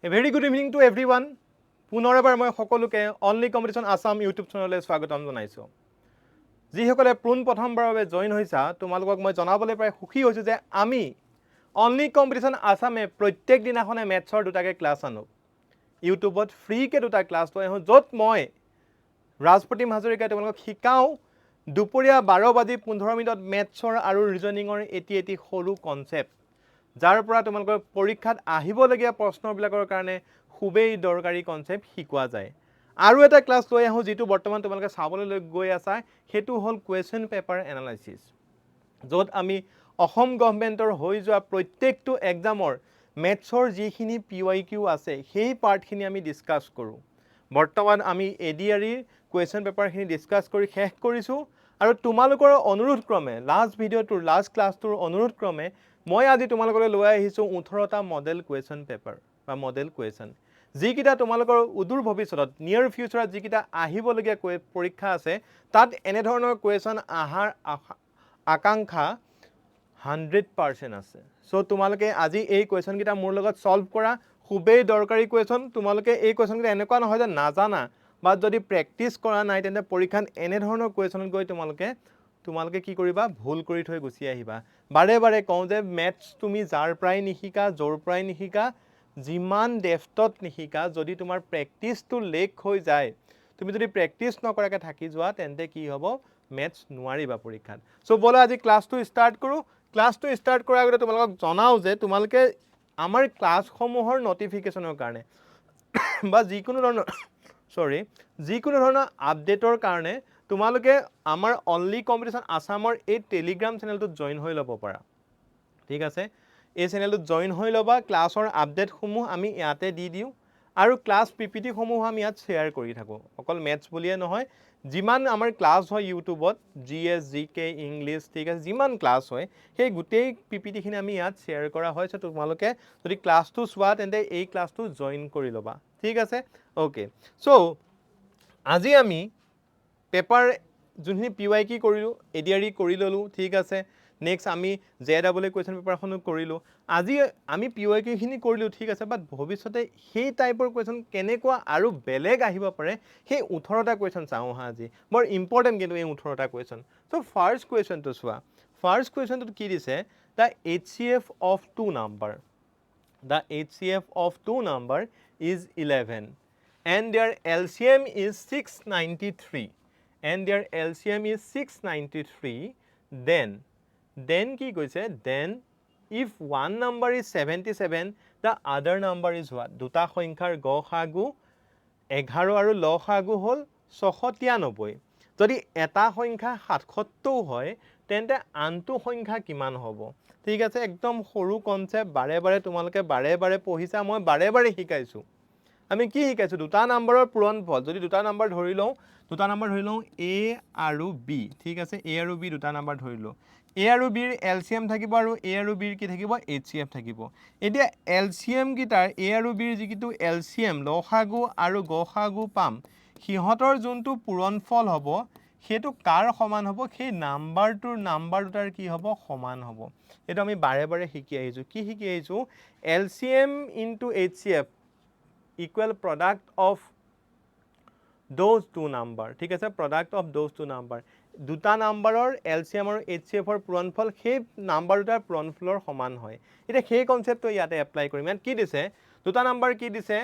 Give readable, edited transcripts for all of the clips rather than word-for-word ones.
A very good evening to everyone. পুনৰ এবাৰ মই সকলোকে অনলি কম্পিটিশ্যন আসাম ইউটিউব চেনেললৈ স্বাগতম জনাইছোঁ। যিসকলে প্ৰথমবাৰৰ বাবে জইন হৈছা তোমালোকক মই জনাবলৈ প্ৰায় সুখী হৈছোঁ যে আমি অনলি কম্পিটিশ্যন আসামে প্ৰত্যেক দিনাখনে মেথছৰ দুটাকে ক্লাছ আনো। ইউটিউবত ফ্ৰীকে দুটা ক্লাছ লৈ আহোঁ য'ত মই ৰাজপ্ৰতিম হাজৰিকাই তোমালোকক শিকাওঁ দুপৰীয়া 12:15 মেথছৰ আৰু ৰিজনিঙৰ এটি সৰু কনচেপ্ট যাৰ পৰা তোমালোকৰ পৰীক্ষাত আহিবলগীয়া প্ৰশ্নবিলাকৰ কাৰণে খুবেই দৰকাৰী কনচেপ্ট শিকোৱা যায়। আৰু এটা ক্লাছ লৈ আহোঁ যিটো বৰ্তমান তোমালোকে চাবলৈ গৈ আছা সেইটো হ'ল কুৱেশ্যন পেপাৰ এনালাইচিছ, য'ত আমি অসম গভৰ্ণমেণ্টৰ হৈ যোৱা প্ৰত্যেকটো এক্সামৰ মেথছৰ যিখিনি PYQ আছে সেই পাৰ্টখিনি আমি ডিছকাছ কৰোঁ। বৰ্তমান আমি ADREৰ কুৱেশ্যন পেপাৰখিনি ডিছকাছ কৰি শেষ কৰিছোঁ আৰু তোমালোকৰ অনুৰোধ ক্ৰমে লাষ্ট ক্লাছটোৰ অনুৰোধ ক্ৰমে মই আজি তোমালোকলৈ লৈ আহিছোঁ 18টা মডেল কুৱেশ্যন পেপাৰ বা মডেল কুৱেশ্যন, যিকেইটা তোমালোকৰ উদূৰ ভৱিষ্যতত নিয়াৰ ফিউচাৰত যিকেইটা আহিবলগীয়া পৰীক্ষা আছে তাত এনেধৰণৰ কুৱেশ্যন অহাৰ আকাংক্ষা 100% আছে। চ' তোমালোকে আজি এই কুৱেশ্যনকেইটা মোৰ লগত ছল্ভ কৰা, খুবেই দৰকাৰী কুৱেশ্যন। তোমালোকে এই কুৱেশ্যনকেইটা এনেকুৱা নহয় যে নাজানা বা যদি প্ৰেক্টিছ কৰা নাই তেন্তে পৰীক্ষাত এনেধৰণৰ কুৱেশ্যনত গৈ তোমালোকে কি কৰিবা, ভুল কৰি থৈ গুচি আহিবা। বাৰে বাৰে কওঁ যে মেথছ তুমি যাৰ পৰাই নিশিকা, য'ৰ পৰাই নিশিকা, যিমান ডেফটত নিশিকা, যদি তোমাৰ প্ৰেক্টিছটো লেক হৈ যায়, তুমি যদি প্ৰেক্টিছ নকৰাকৈ থাকি যোৱা তেন্তে কি হ'ব, মেথছ নোৱাৰিবা পৰীক্ষাত। চ' ব'লা আজি ক্লাছটো ষ্টাৰ্ট কৰোঁ। ক্লাছটো ষ্টাৰ্ট কৰাৰ আগতে তোমালোকক জনাওঁ যে তোমালোকে আমাৰ ক্লাছসমূহৰ নটিফিকেশ্যনৰ কাৰণে বা যিকোনো ধৰণৰ আপডেটৰ কাৰণে তোমালোকে আমাৰ অনলি কম্পিটিশ্যন আসামৰ এই টেলিগ্ৰাম চেনেলটোত জইন হৈ ল'ব পাৰা। ঠিক আছে, এই চেনেলটোত জইন হৈ ল'বা। ক্লাছৰ আপডেটসমূহ আমি ইয়াতে দি দিওঁ আৰু ক্লাছ PPTসমূহ আমি ইয়াত শ্বেয়াৰ কৰি থাকোঁ। অকল মেথছ বুলিয়ে নহয়, যিমান আমাৰ ক্লাছ হয় ইউটিউবত GS GK ইংলিছ, ঠিক আছে, যিমান ক্লাছ হয় সেই গোটেই PPTখিনি আমি ইয়াত শ্বেয়াৰ কৰা হয়। চ' তোমালোকে যদি ক্লাছটো চোৱা তেন্তে এই ক্লাছটো জইন কৰি ল'বা। ঠিক আছে, অ'কে। চ' আজি আমি পেপাৰ যোনখিনি PYQ কৰিলোঁ, ADRE কৰি ল'লোঁ, ঠিক আছে। নেক্সট আমি JEE কুৱেশ্যন পেপাৰখনো কৰিলোঁ। আজি আমি PYQখিনি কৰিলোঁ, ঠিক আছে, বাট ভৱিষ্যতে সেই টাইপৰ কুৱেশ্যন কেনেকুৱা আৰু বেলেগ আহিব পাৰে সেই 18টা কুৱেশ্যন চাওঁ হা আজি। বৰ ইম্পৰ্টেণ্ট কিন্তু এই 18টা কুৱেশ্যন। চ' ফাৰ্ষ্ট কুৱেশ্যনটো চোৱা। ফাৰ্ষ্ট কুৱেশ্যনটোত কি দিছে, the HCF of 2 number. The HCF of 2 number is 11 and their LCM is 693 and their LCM is 693. Then কি কৈছে, then if one number is 77 the other number is what? দুটা সংখ্যাৰ গসাগু 11 আৰু লসাগু হ'ল 693। যদি এটা সংখ্যা 77 হয় তেন্তে আনটো সংখ্যা কিমান হ'ব? ঠিক আছে, একদম সৰু কনচেপ্ট, তোমালোকে বাৰে বাৰে পঢ়িছা, মই বাৰে বাৰে শিকাইছোঁ। আমি কি শিকাইছোঁ, দুটা নাম্বাৰৰ পূৰণফল। যদি দুটা নাম্বাৰ ধৰি লওঁ A আৰু B, ঠিক আছে, A আৰু B দুটা নাম্বাৰ ধৰিলোঁ। A আৰু Bৰ LCM থাকিব আৰু A আৰু Bৰ কি থাকিব, HCF থাকিব। এতিয়া LCM কেইটাৰ A আৰু Bৰ যিটো LCM লসাগু আৰু গসাগু পাম, সিহঁতৰ যোনটো পূৰণফল হ'ব সেইটো কাৰ সমান হ'ব, সেই নাম্বাৰ দুটাৰ কি হ'ব, সমান হ'ব। এইটো আমি বাৰে বাৰে শিকি আহিছোঁ। কি শিকি আহিছোঁ, LCM into HCF equal product of those two number. ঠিক আছে, product of those two number. দুটা নাম্বাৰৰ LCM আৰু HCFৰ পূৰণফল সেই নাম্বাৰ দুটাৰ পূৰণফলৰ সমান হয়। এতিয়া সেই কনচেপ্টটো ইয়াতে এপ্লাই কৰিম। ইয়াত কি দিছে, দুটা নাম্বাৰ কি দিছে,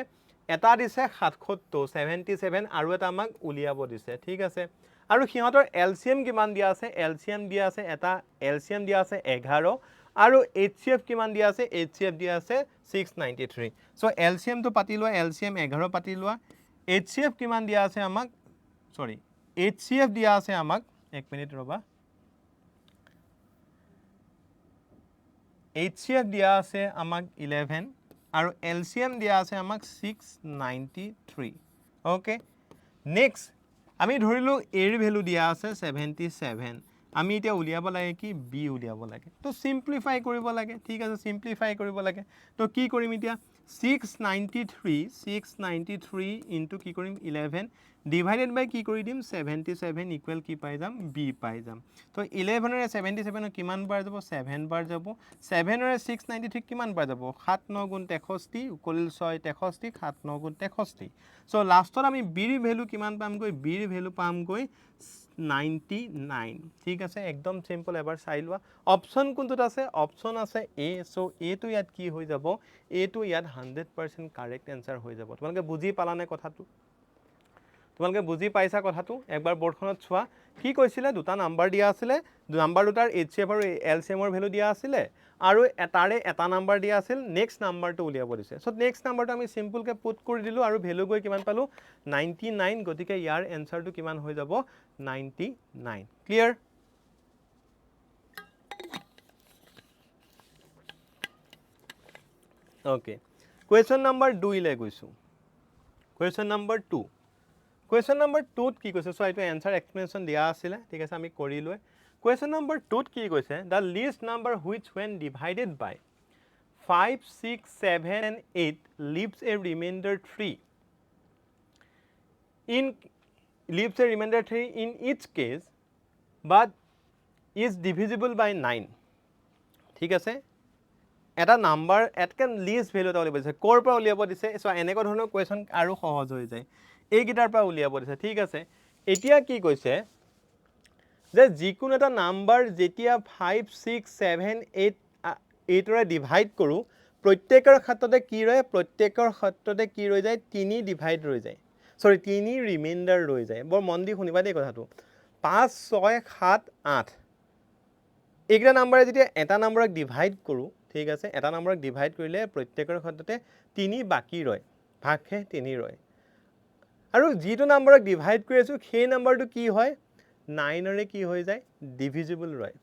এটা দিছে 77 আৰু এটা আমাক উলিয়াব দিছে। ঠিক আছে, আৰু সিহঁতৰ LCM কিমান দিয়া আছে, LCM দিয়া আছে 11 আৰু HCF কিমান দিয়া আছে, HCF দিয়া আছে 693। চ' LCMটো পাতি লোৱা, LCM 11 পাতি লোৱা। HCF কিমান দিয়া আছে আমাক, HCF দিয়া আছে আমাক, এক মিনিট ৰ'বা, HCF দিয়া আছে আমাক 11 আৰু LCM দিয়া আছে আমাক 693। অ'কে, নেক্সট আমি ধৰিলোঁ এৰ ভেলু দিয়া আছে 77। আমি এতিয়া উলিয়াব লাগে কি, B উলিয়াব লাগে। তো চিম্প্লিফাই কৰিব লাগে। ঠিক আছে, চিম্প্লিফাই কৰিব লাগে। তো কি কৰিম এতিয়া, 693 ইনটু কি কৰিম 11 ডিভাইডেড বাই কি কৰি দিম 77 ইকুৱেল কি পাই যাম b পাই যাম তো 11 ৰে 77 কিমান বাৰ যাব 7 বাৰ যাব 7 ৰে 693 কিমান বাৰ যাব 7 9 গুণ 63 ইকুৱেল 6 63 7 9 গুণ 63 সো লাষ্টত আমি b ৰ ভ্যালু কিমান পামগৈ b ৰ ভ্যালু পামগৈ 99 ঠিক আছে একদম সিম্পল এবাৰ চাই লোৱা অপচন কোনটোত আছে অপচন আছে এ সো এ তো ইয়াত কি হৈ যাব এ তো ইয়াত 100% কারেক্ট आंसर হৈ যাব তোমালোকে বুজি পালানে কথাটো তোমালোকে বুজি পাইছা কথাটো একবাৰ বোৰ্ডখনত চোৱা কি কৈছিলে দুটা নাম্বাৰ দিয়া আছিল নাম্বাৰ দুটাৰ এইচএফ আৰু এলসিএম ৰ ভ্যালু দিয়া আছিল আৰু এটাৰে এটা নাম্বাৰ দিয়া আছিল নেক্সট নাম্বাৰটো উলিয়াব দিছে সো নেক্সট নাম্বাৰটো আমি সিম্পল কে পুট কৰি দিলো আৰু ভ্যালু গৈ কিমান পালো 99 গতিকে ইয়াৰ आंसरটো কিমান হৈ যাব 99 ক্লিয়াৰ ओके क्वेश्चन नंबर 2 ले গৈছো क्वेश्चन नंबर 2 क्वेश्चन नंबर 2 কি কৈছে সো এইটো आंसर एक्सप्लेनेशन দিয়া আছিল ঠিক আছে আমি কৰিলো क्वेश्चन नंबर 2 কি কৈছে the least number which when divided by 5 6 7 and 8 leaves a remainder 3 in each case but is divisible by 9 ঠিক আছে এটা নাম্বাৰ এটকেন লিষ্ট ভ্যালু এটা উলিয়াব দিছে কোৰ পৰা উলিয়াব দিছে সো এনেকুৱা ধৰণৰ কোৱেশ্চন আৰু সহজ হৈ যায় এই গিটাৰ পৰা উলিয়াব দিছে ঠিক আছে এতিয়া কি কৈছে যে যিকোনো এটা নাম্বাৰ যেতিয়া 5 6 7 8 ৰে ডিভাইড কৰো প্ৰত্যেকৰ ক্ষেত্ৰতে কি ৰয় প্ৰত্যেকৰ ক্ষেত্ৰতে কি ৰৈ যায় 3 ডিভাইড ৰৈ যায় সৰি 3 ৰিমাইন্ডাৰ ৰৈ যায় বৰ মন দি শুনিবা দেই কথাটো 5 6 7 8 এইটা নাম্বাৰে যেতিয়া এটা নাম্বাৰক ডিভাইড কৰো ঠিক আছে এটা নাম্বাৰক ডিভাইড কৰিলে প্ৰত্যেকৰ ক্ষেত্ৰতে 3 বাকি ৰয় ভাগহে 3 ৰয় আৰু যিটো নাম্বাৰক ডিভাইড কৰি আছো সেই নাম্বাৰটো কি হয় 9 ৰে কি হৈ যায় ডিভিজিবল ৰয়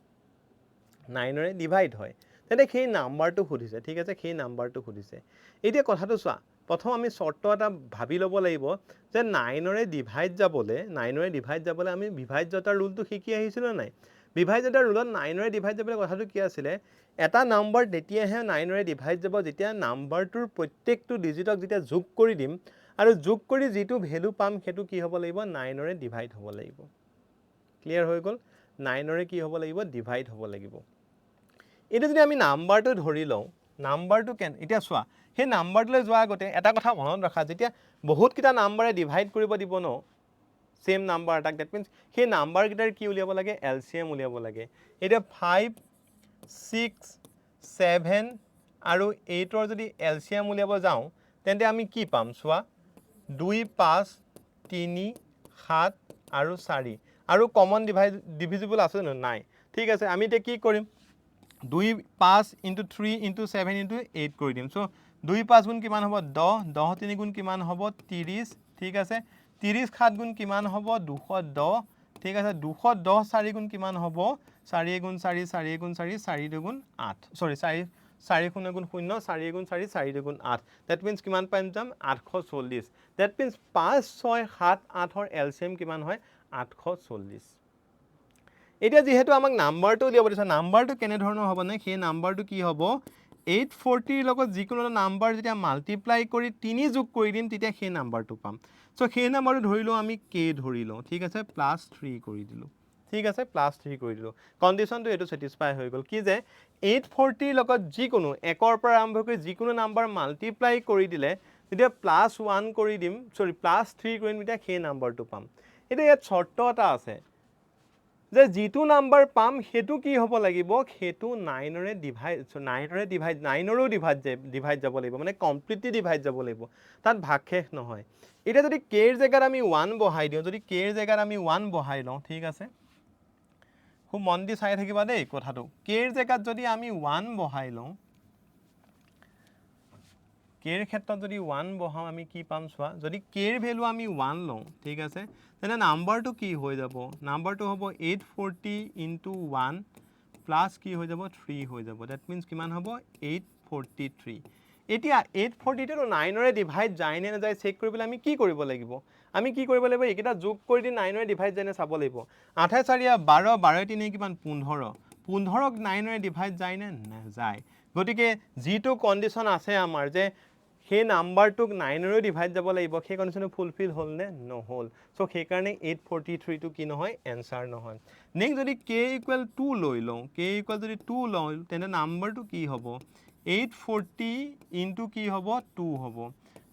9 ৰে ডিভাইড হয় তেনে সেই নাম্বাৰটো খুদিছে ঠিক আছে সেই নাম্বাৰটো খুদিছে এতিয়া কথাটো চোৱা প্ৰথম আমি শৰ্ত এটা ভাবি ল'ব লাগিব যে 9 ৰে ডিভাইড যাবলে আমি বিভাজ্যতাৰ ৰুলটো শিকি আহিছিল নাই বিভাজ্যতাৰ ৰুলত 9 ৰে ডিভাইড যাবলে কথাটো কি আছিল এটা নাম্বাৰ তেতিয়াহে 9 ৰে ডিভাইড যাব যেতিয়া নাম্বাৰটোৰ প্ৰত্যেকটো ডিজিটক যেতিয়া যোগ কৰি দিম আৰু যোগ কৰি যেটো ভ্যালু পাম হেতু কি হ'ব লাগিব 9 ৰে ডিভাইড হ'ব লাগিব ক্লিয়াৰ হৈ গল 9 ৰে কি হ'ব লাগিব ডিভাইড হ'ব লাগিব এটা যদি আমি নাম্বাৰটো ধৰি লওঁ নাম্বাৰটো কেন এতিয়া চোৱা হে নাম্বাৰটোলৈ যোৱা আগতে এটা কথা মনত ৰাখা যেতিয়া বহুত কিটা নাম্বাৰে ডিভাইড কৰিব দিব ন সেম নাম্বাৰ এটা দ্যাট মিন্স হে নাম্বাৰ গিটাৰ কি উলিয়াব লাগে এলসিএম উলিয়াব লাগে এটা 5 6 7 আৰু 8 ৰ যদি এলসিএম উলিয়াব যাও তেন্তে আমি কি পাম চোৱা 2 5 3 7 আৰু 4 আৰু কমন ডিভিজিবল আছে ন নাই ঠিক আছে আমি তে কি কৰিম 2 5 into 3 into 7 into 8 কৰি দিম সো 2 5 গুণ কিমান হ'ব 10 10 3 গুণ কিমান হ'ব 30 ঠিক আছে 30 7 গুণ কিমান হ'ব 210 ঠিক আছে 210 4 গুণ কিমান হ'ব 4 গুণ 4 4 গুণ 4 4 গুণ 8 সৰি 4 4 গুণ 0 4 গুণ 4 4 গুণ 8 দ্যাট মিন্স কিমান পাম যাম 840 দ্যাট মিন্স 5 6 7 8 ৰ এলসিএম কিমান হয় 840 এটা যেহেতু আমাক নাম্বাৰটো উলিয়াব দিছে নাম্বাৰটো কেনে ধৰণৰ হ'ব নে সেই নাম্বাৰটো কি হ'ব 840 ৰ লগত যিকোনো নাম্বাৰ যেতিয়া মাল্টিপ্লাই কৰি 3 যোগ কৰি দিম তেতিয়া সেই নাম্বাৰটো পাম সো সেই নাম্বাৰটো ধৰিলো আমি k ধৰিলো ঠিক আছে +3 কৰি দিলো ঠিক আছে +3 কৰি দিলো কন্ডিশনটো এটো স্যাটিসফাই হৈ গল কি যে 840 ৰ লগত যিকোনো একৰ পৰা আৰম্ভ কৰি যিকোনো নাম্বাৰ মাল্টিপ্লাই কৰি দিলে তেতিয়া +1 কৰি দিম সৰি +3 কৰি দিম তেতিয়া সেই নাম্বাৰটো পাম এটা ইয়াত শৰ্ত এটা আছে যে যেটো নাম্বাৰ পাম হেতু কি হ'ব লাগিব হেতু 9 ৰে ডিভাইড 9 ৰো ডিভাইড যাব লাগিব মানে কমপ্লিটলি ডিভাইড যাব লাগিব তাত ভাগশেষ নহয় এটা যদি k ৰ জায়গাত আমি 1 বহাই দিও যদি k ৰ জায়গাত আমি 1 বহাই লওঁ ঠিক আছে খুব মন দি চাই থাকিবা দেই কথাটো k ৰ জায়গাত যদি আমি 1 বহাই লওঁ k ৰ ক্ষেত্ৰত যদি 1 বহাম আমি কি পাম চোৱা যদি k ৰ ভ্যালু আমি 1 লওঁ ঠিক আছে তেনে নাম্বাৰটো কি হৈ যাব নাম্বাৰটো হ'ব 840 into 1 প্লাস কি হৈ যাব 3 হৈ যাব দ্যাট মিন্স কিমান হ'ব 843 এতিয়া 840 টো 9 ৰে ডিভাইড যায় নে যায় চেক কৰিবলৈ আমি কি কৰিব লাগিব আমি কি কৰিব লাগিব একেটা যোগ কৰি দি 9 ৰে ডিভাইড যায় নে চাব লাগিব 8 4 12 12 3 কিমান 15 15ক 9 ৰে ডিভাইড যায় নে না যায় গতিকে যিটো কন্ডিশন আছে আমাৰ যে সেই নাম্বাৰটোক 9ৰে ডিভাইড যাব লাগিব সেই কণ্ডিশ্যনটো ফুলফিল হ'ল নে নহ'ল চ' সেইকাৰণে 843টো কি নহয় এনচাৰ নহয় নেক্সট যদি k ইকুৱেল 2 লৈ লওঁ k ইকুৱেল যদি 2 লওঁ তেন্তে নাম্বাৰটো কি হ'ব 840 ইনটু কি হ'ব 2 হ'ব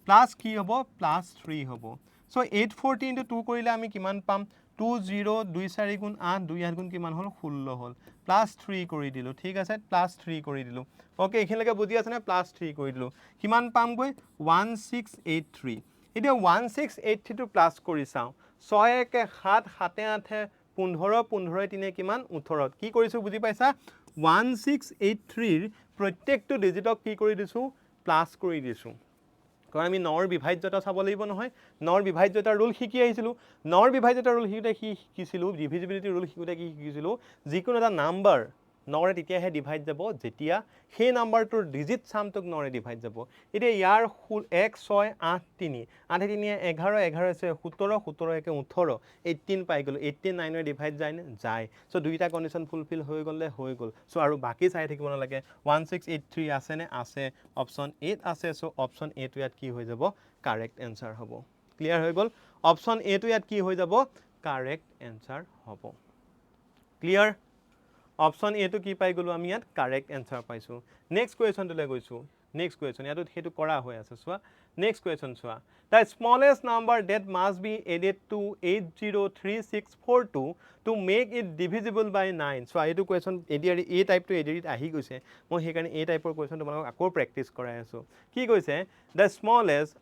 প্লাছ কি হ'ব প্লাছ 3 হ'ব চ' 840 ইনটু 2 কৰিলে আমি কিমান পাম 2 0 2 4 গুণ 8 2 8 গুণ কিমান হ'ল 16 হ'ল প্লাছ 3 কৰি দিলোঁ ঠিক আছে প্লাছ 3 কৰি দিলোঁ অ'কে এইখিনিলৈকে বুজি আছেনে প্লাছ 3 কৰি দিলোঁ কিমান পামগৈ 1683 এতিয়া 1683টো প্লাছ কৰি চাওঁ 6 1 7 7 8 15 15 3 কিমান 18 কি কৰিছোঁ বুজি পাইছা 1683ৰ প্ৰত্যেকটো ডিজিটক কি কৰি দিছোঁ প্লাছ কৰি দিছোঁ কাৰণ আমি নৰ বিভাজ্যতা চাব লাগিব নহয় নৰ বিভাজ্যতাৰ ৰুল শিকি আহিছিলোঁ নৰ বিভাজ্যতাৰ ৰুল শিকিছিলোঁ ডিভিজিবিলিটি ৰুল শিকোঁতে কি শিকিছিলোঁ যিকোনো এটা নাম্বাৰ নৰে তেতিয়াহে ডিভাইড যাব যেতিয়া সেই নাম্বাৰটোৰ ডিজিট চামটোক নৰে ডিভাইড যাব এতিয়া ইয়াৰ 1 6 8 3 8 3 11 11 আছে 17 17 1 18 18 পাই গ'লো 18 9ৰে ডিভাইড যায় নে যায় চ' দুইটা কণ্ডিশ্যন ফুলফিল হৈ গ'লে হৈ গ'ল চ' আৰু বাকী চাই থাকিব নালাগে 1683 আছে নে আছে অপশ্যন 8 আছে চ' অপশ্যন এটো ইয়াত কি হৈ যাব কাৰেক্ট এনচাৰ হ'ব ক্লিয়াৰ হৈ গ'ল অপশ্যন এটো ইয়াত কি হৈ যাব কাৰেক্ট এনচাৰ হ'ব ক্লিয়াৰ অপশ্যন এটো কি পাই গ'লো আমি ইয়াত কাৰেক্ট এনচাৰ পাইছোঁ নেক্সট কুৱেশ্যনটোলৈ গৈছোঁ নেক্সট কুৱেশ্যন ইয়াতো সেইটো কৰা হৈ আছে চোৱা নেক্সট কুৱেশ্যন চোৱা the smallest number that must be added to 803642 to make it divisible by 9 চোৱা এইটো কুৱেশ্যন এডিআৰি এই টাইপটো এডিআৰিত আহি গৈছে মই সেইকাৰণে এই টাইপৰ কুৱেশ্যন তোমালোকক আকৌ প্ৰেক্টিছ কৰাই আছোঁ কি কৈছে দ্য স্মলেষ্ট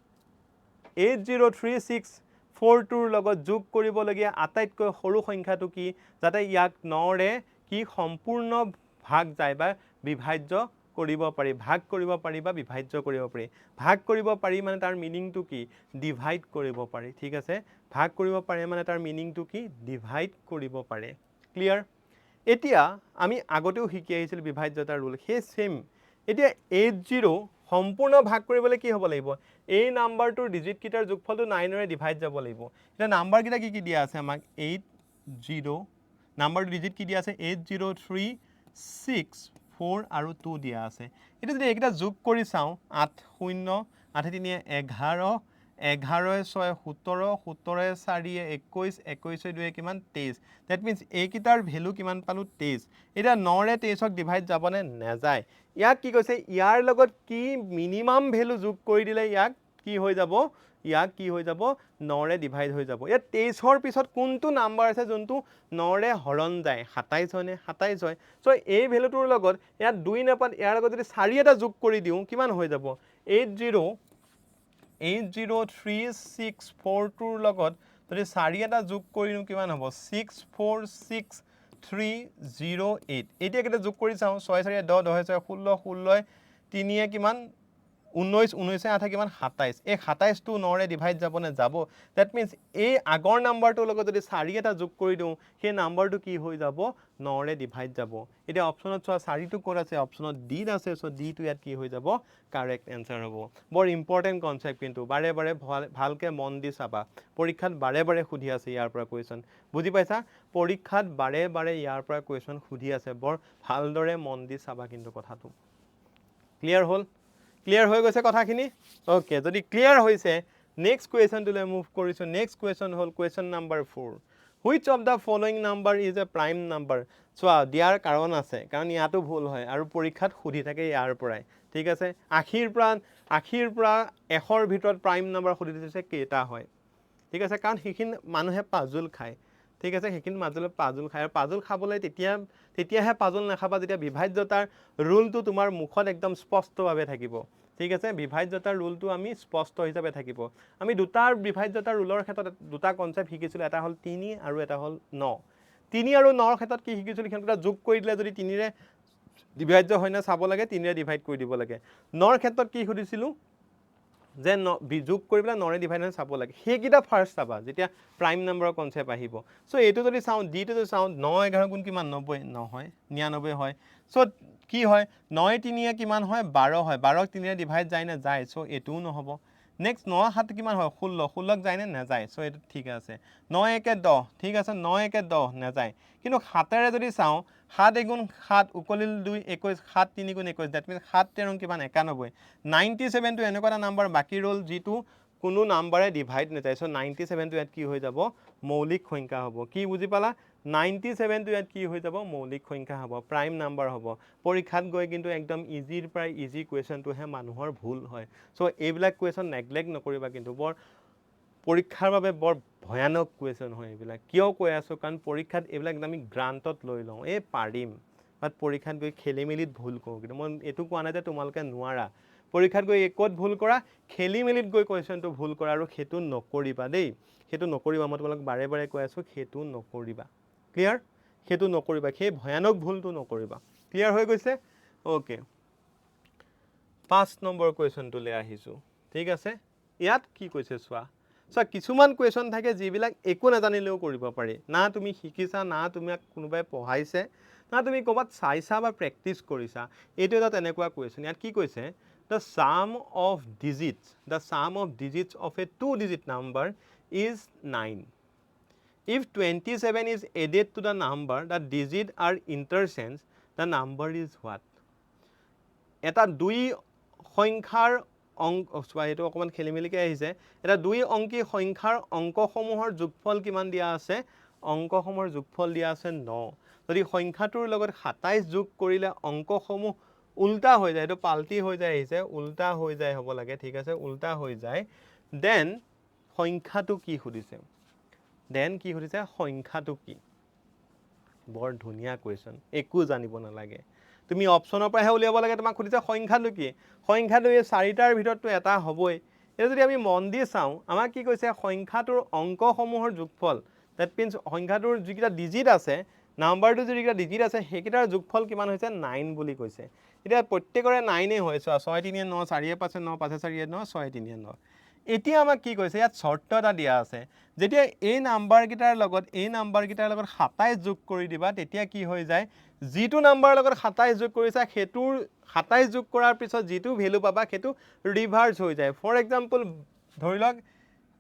803642ৰ লগত যোগ কৰিবলগীয়া আটাইতকৈ সৰু সংখ্যাটো কি যাতে ইয়াক 9ৰে কি সম্পূৰ্ণ ভাগ যায় বা বিভাজ্য কৰিব পাৰি ভাগ কৰিব পাৰি বা বিভাজ্য কৰিব পাৰি ভাগ কৰিব পাৰি মানে তাৰ মিনিংটো কি ডিভাইড কৰিব পাৰি ঠিক আছে ভাগ কৰিব পাৰে মানে তাৰ মিনিংটো কি ডিভাইড কৰিব পাৰে ক্লিয়াৰ এতিয়া আমি আগতেও শিকি আহিছিল বিভাজ্যতাৰ ৰুল সেই সেম এতিয়া 80 সম্পূৰ্ণ ভাগ কৰিবলৈ কি হ'ব লাগিব এই নাম্বাৰটোৰ ডিজিট কিটাৰ যোগফলটো 9ৰে ডিভাইড যাব লাগিব এতিয়া নাম্বাৰ কিটা কি দিয়া আছে আমাক 80 নাম্বাৰটো ডিজিট কি দিয়া আছে 803 6 4 আৰু 2 দিয়া আছে এটা যদি এইকেইটা যোগ কৰি চাওঁ 8 0 8 3 11 11 6 17 17 4 21 21 2 কিমান 23 দ্যাট মিন্স এইকেইটাৰ ভ্যালু কিমান পালো 23 এটা 9ৰে 23ক ডিভাইড যাবনে নাযায় ইয়াক কি কৈছে ইয়াৰ লগত কি মিনিমাম ভ্যালু যোগ কৰি দিলে ইয়াক কি হৈ যাব ইয়াক কি হৈ যাব 9ৰে ডিভাইড হৈ যাব ইয়াত 23ৰ পিছত কোনটো নাম্বাৰ আছে যোনটো 9ৰে হৰণ যায় 27 হয় নে 27 হয় সো এই ভ্যালুটোৰ লগত ইয়াত 2 নাপাত ইয়াৰ লগত যদি 4 এটা যোগ কৰি দিও কিমান হৈ যাব 80364 লগত যদি 4 এটা যোগ কৰি দিও কিমান হ'ব 646308 এতিয়া কেটা যোগ কৰি চাও 6 4 10 10 16 16 3 কিমান 19 19 8 কিমান 27 এই 27 টো 9ৰে ডিভাইড যাব নে যাব দ্যাট মিন্স এই আগৰ নাম্বাৰটোৰ লগত যদি 4 এটা যোগ কৰি দিও সেই নাম্বাৰটো কি হৈ যাব 9ৰে ডিভাইড যাব এতিয়া অপচনত চোৱা 4 টো কোড আছে অপচনত ডি আছে সো ডি টো ইয়াত কি হৈ যাব কাৰেক্ট এনসাৰ হ'ব বৰ ইম্পৰ্টেন্ট কনসেপ্ট কিন্তু বাৰে বাৰে ভালকে মন দি চাবা পৰীক্ষাত বাৰে বাৰে খুধি আছে ইয়াৰ পৰা কোৱেশ্চন বুজি পাইছা পৰীক্ষাত বাৰে বাৰে ইয়াৰ পৰা কোৱেশ্চন খুধি আছে বৰ ভালদৰে মন দি চাবা কিন্তু কথাটো ক্লিয়াৰ হ'ল ক্লিয়াৰ হৈ গৈছে কথাখিনি ওকে যদি ক্লিয়াৰ হৈছে নেক্সট কুৱেশ্চন টুলে মুভ কৰিছো নেক্সট কুৱেশ্চন হ'ল question number 4 which of the following number is a prime number চোৱা দিয়াৰ কাৰণ আছে কাৰণ ইয়াতো ভুল হয় আৰু পৰীক্ষাত খুধি থাকে ইয়াৰ পৰাই ঠিক আছে আখিৰ পৰা 100ৰ ভিতৰত প্ৰাইম নাম্বাৰ খুধি দিছে কেটা হয় ঠিক আছে কাৰণ হিখিন মানুহে পাজল খায় ঠিক আছে হিখিন মাজলে পাজল খায় আৰু পাজল খাবলৈ তেতিয়াহে পাজল নাখাবা যেতিয়া বিভাজ্যতাৰ ৰুলটো তোমাৰ মুখত একদম স্পষ্টভাৱে থাকিব ঠিক আছে বিভাজ্যতাৰ ৰুলটো আমি স্পষ্ট হিচাপে থাকিব আমি দুটাৰ বিভাজ্যতাৰ ৰুলৰ ক্ষেত্ৰত দুটা কনসেপ্ট শিকিছিল এটা হ'ল 3 আৰু এটা হ'ল 9 3 আৰু 9ৰ ক্ষেত্ৰত কি শিকিছিল কিটা যোগ কৰি দিলে যদি 3ৰে ডিভাইড হয় না চাব লাগে 3ৰে ডিভাইড কৰি দিব লাগে 9ৰ ক্ষেত্ৰত কি খুদিছিলো যে যোগ কৰি পেলাই 9ৰে ডিভাইড হয় চাব লাগে হেকিটা ফাৰ্স্ট চাবা যেতিয়া প্ৰাইম নাম্বাৰৰ কনসেপ্ট আহিব সো এটো যদি চাও ডি টো যদি চাও 9 11 গুণ কিমান 90 নহয় 99 হয় সো কি হয় 9 3 কিমান হয় 12 হয় 12ক 3ৰে ডিভাইড যায় না যায় সো এটোও নহব নেক্সট 9 7 কিমান হয় 16 16ক যায় নে নাযায় সো এটা ঠিক আছে 9 1 10 ঠিক আছে 9 1 10 নাযায় কিন্তু 7 ৰে যদি চাও 7 গুণ 7 উকলিল 2 21 7 3 গুণ 21 দ্যাট মিন্স 7 13 কিমান 91 97 টো এনেকুৱা এটা নাম্বাৰ বাকি ৰল যিটো কোনো নাম্বাৰে ডিভাইড নযায় সো 97 টো ইয়াত কি হৈ যাব মৌলিক সংখ্যা হ'ব কি বুজি পালা 97 টো ইয়াত কি হৈ যাব মৌলিক সংখ্যা হ'ব প্ৰাইম নাম্বাৰ হ'ব পৰীক্ষাত গৈ কিন্তু একদম ইজিৰ প্ৰায় ইজি কোৱেশ্চনটো হে মানুহৰ ভুল হয় সো এইবিলাক কোৱেশ্চন নেগলেক্ট নকৰিবা কিন্তু বৰ পৰীক্ষাৰ বাবে বৰ ভয়ানক কোৱেশ্চন হয় এইবিলাক কিয় কৈ আছো কাৰণ পৰীক্ষাত এইবিলাক আমি গ্ৰান্টত লৈ লওঁ এই পাৰিম বাট পৰীক্ষাত গৈ খেলিমেলিত ভুল কৰো কিন্তু মই এটো কোৱা নাই যে তোমালোকে নোৱাৰা পৰীক্ষাত গৈ একত ভুল কৰা খেলিমেলিত গৈ কোৱেশ্চনটো ভুল কৰা আৰু হেতু নকৰিবা দেই হেতু নকৰিবা মই তোমালোক বাৰে বাৰে কৈ আছো হেতু নকৰিবা ক্লিয়াৰ হেতু নকৰিবা সেই ভয়ানক ভুলটো নকৰিবা ক্লিয়াৰ হৈ গৈছে ওকে 5 নম্বৰ কোৱেশ্চনটো লৈ আহিছো ঠিক আছে ইয়াত কি কৈছে চোৱা সো কিছুমান কোৱেশ্চন থাকে যিবিলাক একো নাজানিলেও কৰিব পাৰি না তুমি শিকিছা না তুমি কোনোবাই পঢ়াইছে না তুমি ক'বাত চাইছা বা প্ৰেক্টিস কৰিছা এটো এটা তেনেকুৱা কোৱেশ্চন ইয়াত কি কৈছে the sum of digits of a two digit number is 9 if 27 is added to the number the digits are interchanged the number is what এটা দুই সংখ্যাৰ অংক এটো অকমান খেলিমেলিকে আহিছে এটা দুই অংকী সংখ্যাৰ অংকসমূহৰ যোগফল কিমান দিয়া আছে অংকসমূহৰ যোগফল দিয়া আছে 9 যদি সংখ্যাটোৰ লগত 27 যোগ কৰিলে অংকসমূহ উল্টা হৈ যায় এটো পাল্টি হৈ যায় আহিছে উল্টা হৈ যায় হ'ব লাগে ঠিক আছে উল্টা হৈ যায় দেন সংখ্যাটো কি খুদিছে সংখ্যাটো কি বৰ ধুনিয়া কোৱেশ্চন একো জানিব নালাগে তুমি অপচনৰ পৰাহে উলিয়াব লাগে তোমাক খুদিছে সংখ্যাটো কি সংখ্যাটো এই চাৰিটাৰ ভিতৰটো এটা হ'বই এটা যদি আমি মন দি চাও আমাক কি কৈছে সংখ্যাটোৰ অংকসমূহৰ যোগফল দ্যাট মিন্স সংখ্যাটোৰ যিকিটা ডিজিট আছে নাম্বাৰটো যিকিটা ডিজিট আছে হেকিটাৰ যোগফল কিমান হৈছে 9 বুলি কৈছে এতিয়া প্ৰত্যেকৰে 9 এ হয় 6 3 9 4 5 9 5 4 9 6 3 9 এতিয়া আমাক কি কৈছে ইয়াত শৰ্ত এটা দিয়া আছে যেতিয়া এই নাম্বাৰ গিটাৰ লগত 27 যোগ কৰি দিবা তেতিয়া কি হৈ যায় যিটো নাম্বাৰৰ লগত 27 যোগ কৰিছা হেতুৰ 27 যোগ কৰাৰ পিছত যিটো ভ্যালু পাবা হেতু ৰিভাৰ্স হৈ যায় ফৰ এক্সাম্পল ধৰিলক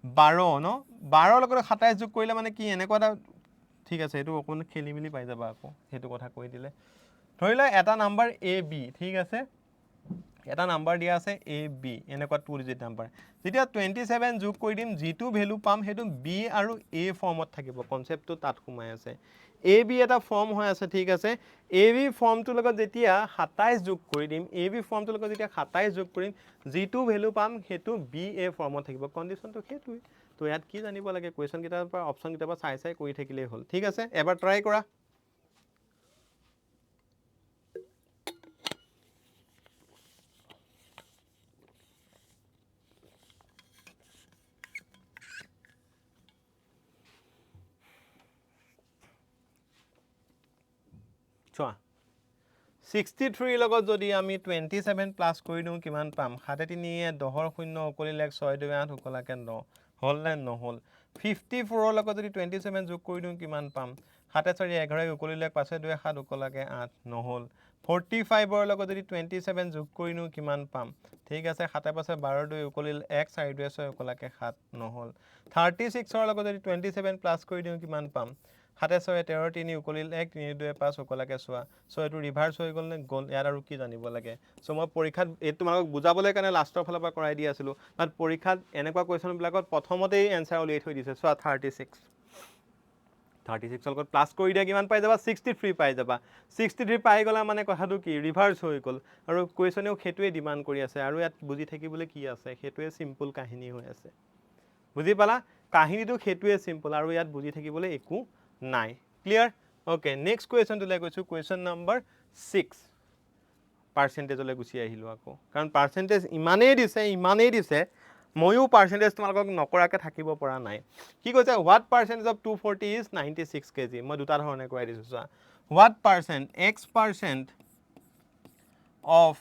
12 ন 12 লগত 27 যোগ কৰিলে মানে কি এনেকুৱা এটা ঠিক আছে এটো অকন খেলিমেলি পাই যাবা আকৌ হেতু কথা কৈ দিলে ধৰিলা এটা নাম্বাৰ a b ঠিক আছে এটা নাম্বাৰ দিয়া আছে a b এনেকুৱা টু ডিজিট নাম্বাৰ যেতিয়া 27 যোগ কৰি দিম যিটো ভ্যালু পাম হেতু b আৰু a ফৰ্মত থাকিব কনসেপ্টটো তাত সোমাই আছে a b এটা ফৰ্ম হৈ আছে ঠিক আছে a b ফৰ্মটোৰ লগত যেতিয়া 27 যোগ কৰি দিম a b ফৰ্মটোৰ লগত যেতিয়া 27 যোগ কৰিম যিটো ভ্যালু পাম হেতু b a ফৰ্মত থাকিব কন্ডিশনটো হেতুই তো ইয়াত কি জানিব লাগে কোৱেশ্চন কিটাৰ পৰা অপচন কিটাৰ পৰা চাই কৰি থাকিলেই হ'ল ঠিক আছে এবাৰ ট্ৰাই কৰা চোৱা 63 লগত যদি আমি 27 প্লাস কৰি দিও কিমান পাম 7 3 10 0 উকলিলে 6 2 8 উকলাকে 9 হল নে নহল 54 লগত যদি 27 যোগ কৰি দিও কিমান পাম 7 4 11 উকলিলে 5 2 7 উকলাকে 8 নহল 45 ৰ লগত যদি 27 যোগ কৰি দিও কিমান পাম ঠিক আছে 7 5 12 2 উকলিলে 1 4 2 6 উকলাকে 7 নহল 36 ৰ লগত যদি 27 প্লাস কৰি দিও কিমান পাম 7 6 13 3 উকলিল 1 3 2 5 উকলাকে চোৱা সো এটো ৰিভাৰ্স হৈ গল নে গল ইয়াৰ আৰু কি জানিব লাগে সো মই পৰীক্ষাত এই তোমাক বুজাবলৈ কাৰণে লাষ্টৰ ফালৰ পৰা কৰাই দি আছিলো বাট পৰীক্ষাত এনেকুৱা কোৱেশ্চন বিলাকত প্ৰথমতেই এনসাৰ উলিয়াই থৈ দিছে চোৱা 36 ৰ লগত প্লাস কৰি দিয়া কিমান পাই যাবা 63 পাই যাবা 63 পাই গলা মানে কথাটো কি ৰিভাৰ্স হৈ গল আৰু কোৱেশ্চনেও হেতুৱে ডিমান্ড কৰি আছে আৰু ইয়াত বুজি থাকিবলৈ কি আছে হেতুৱে সিম্পল কাহিনী হৈ আছে বুজি পালা কাহিনীটো হেতুৱে সিম্পল আৰু ইয়াত বুজি থাকিবলৈ একো নাই ক্লিয়াৰ ওকে নেক্সট কোৱেশ্চন তুলে কৈছো কোৱেশ্চন নম্বৰ 6 পাৰ্সেন্টেজ লৈ গুছি আহিলো আকৌ কাৰণ পাৰ্সেন্টেজ ইমানেই দিছে ময়ো পাৰ্সেন্টেজ তোমালোকক নকৰাকে থাকিব পৰা নাই কি কৈছে what percentage of 240 is 96 kg মই দুটা ধৰণে কৈ দিছো চোৱা what percent x% of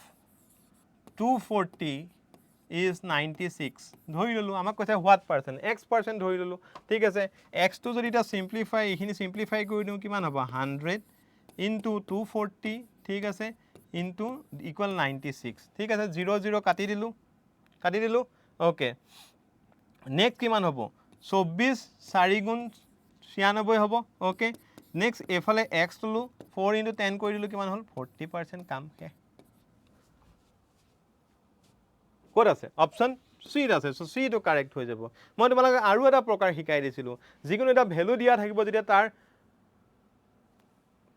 240 is 96 ধৰি ললো আমাক কৈছে what percent x% ধৰি ললো ঠিক আছে x টো যদি তা সিম্পলিফাই এখিনি সিম্পলিফাই কৰি দিও কিমান হ'ব 100 into 240 ঠিক আছে into equal 96 ঠিক আছে 0 0 কাটি দিলো ওকে নেক্সট কিমান হ'ব 24 4 গুণ 96 হ'ব ওকে নেক্সট এফালে x ললো 4 * 10 কৰি দিলো কিমান হ'ল 40% কাম শেষ ক'ত আছে অপচন চি আছে সো চি টো কাৰেক্ট হৈ যাব মই তোমালোকক আৰু এটা প্ৰকাৰ শিকাই দিছিলো যিকোনো এটা ভ্যালু দিয়া থাকিব যেতিয়া তাৰ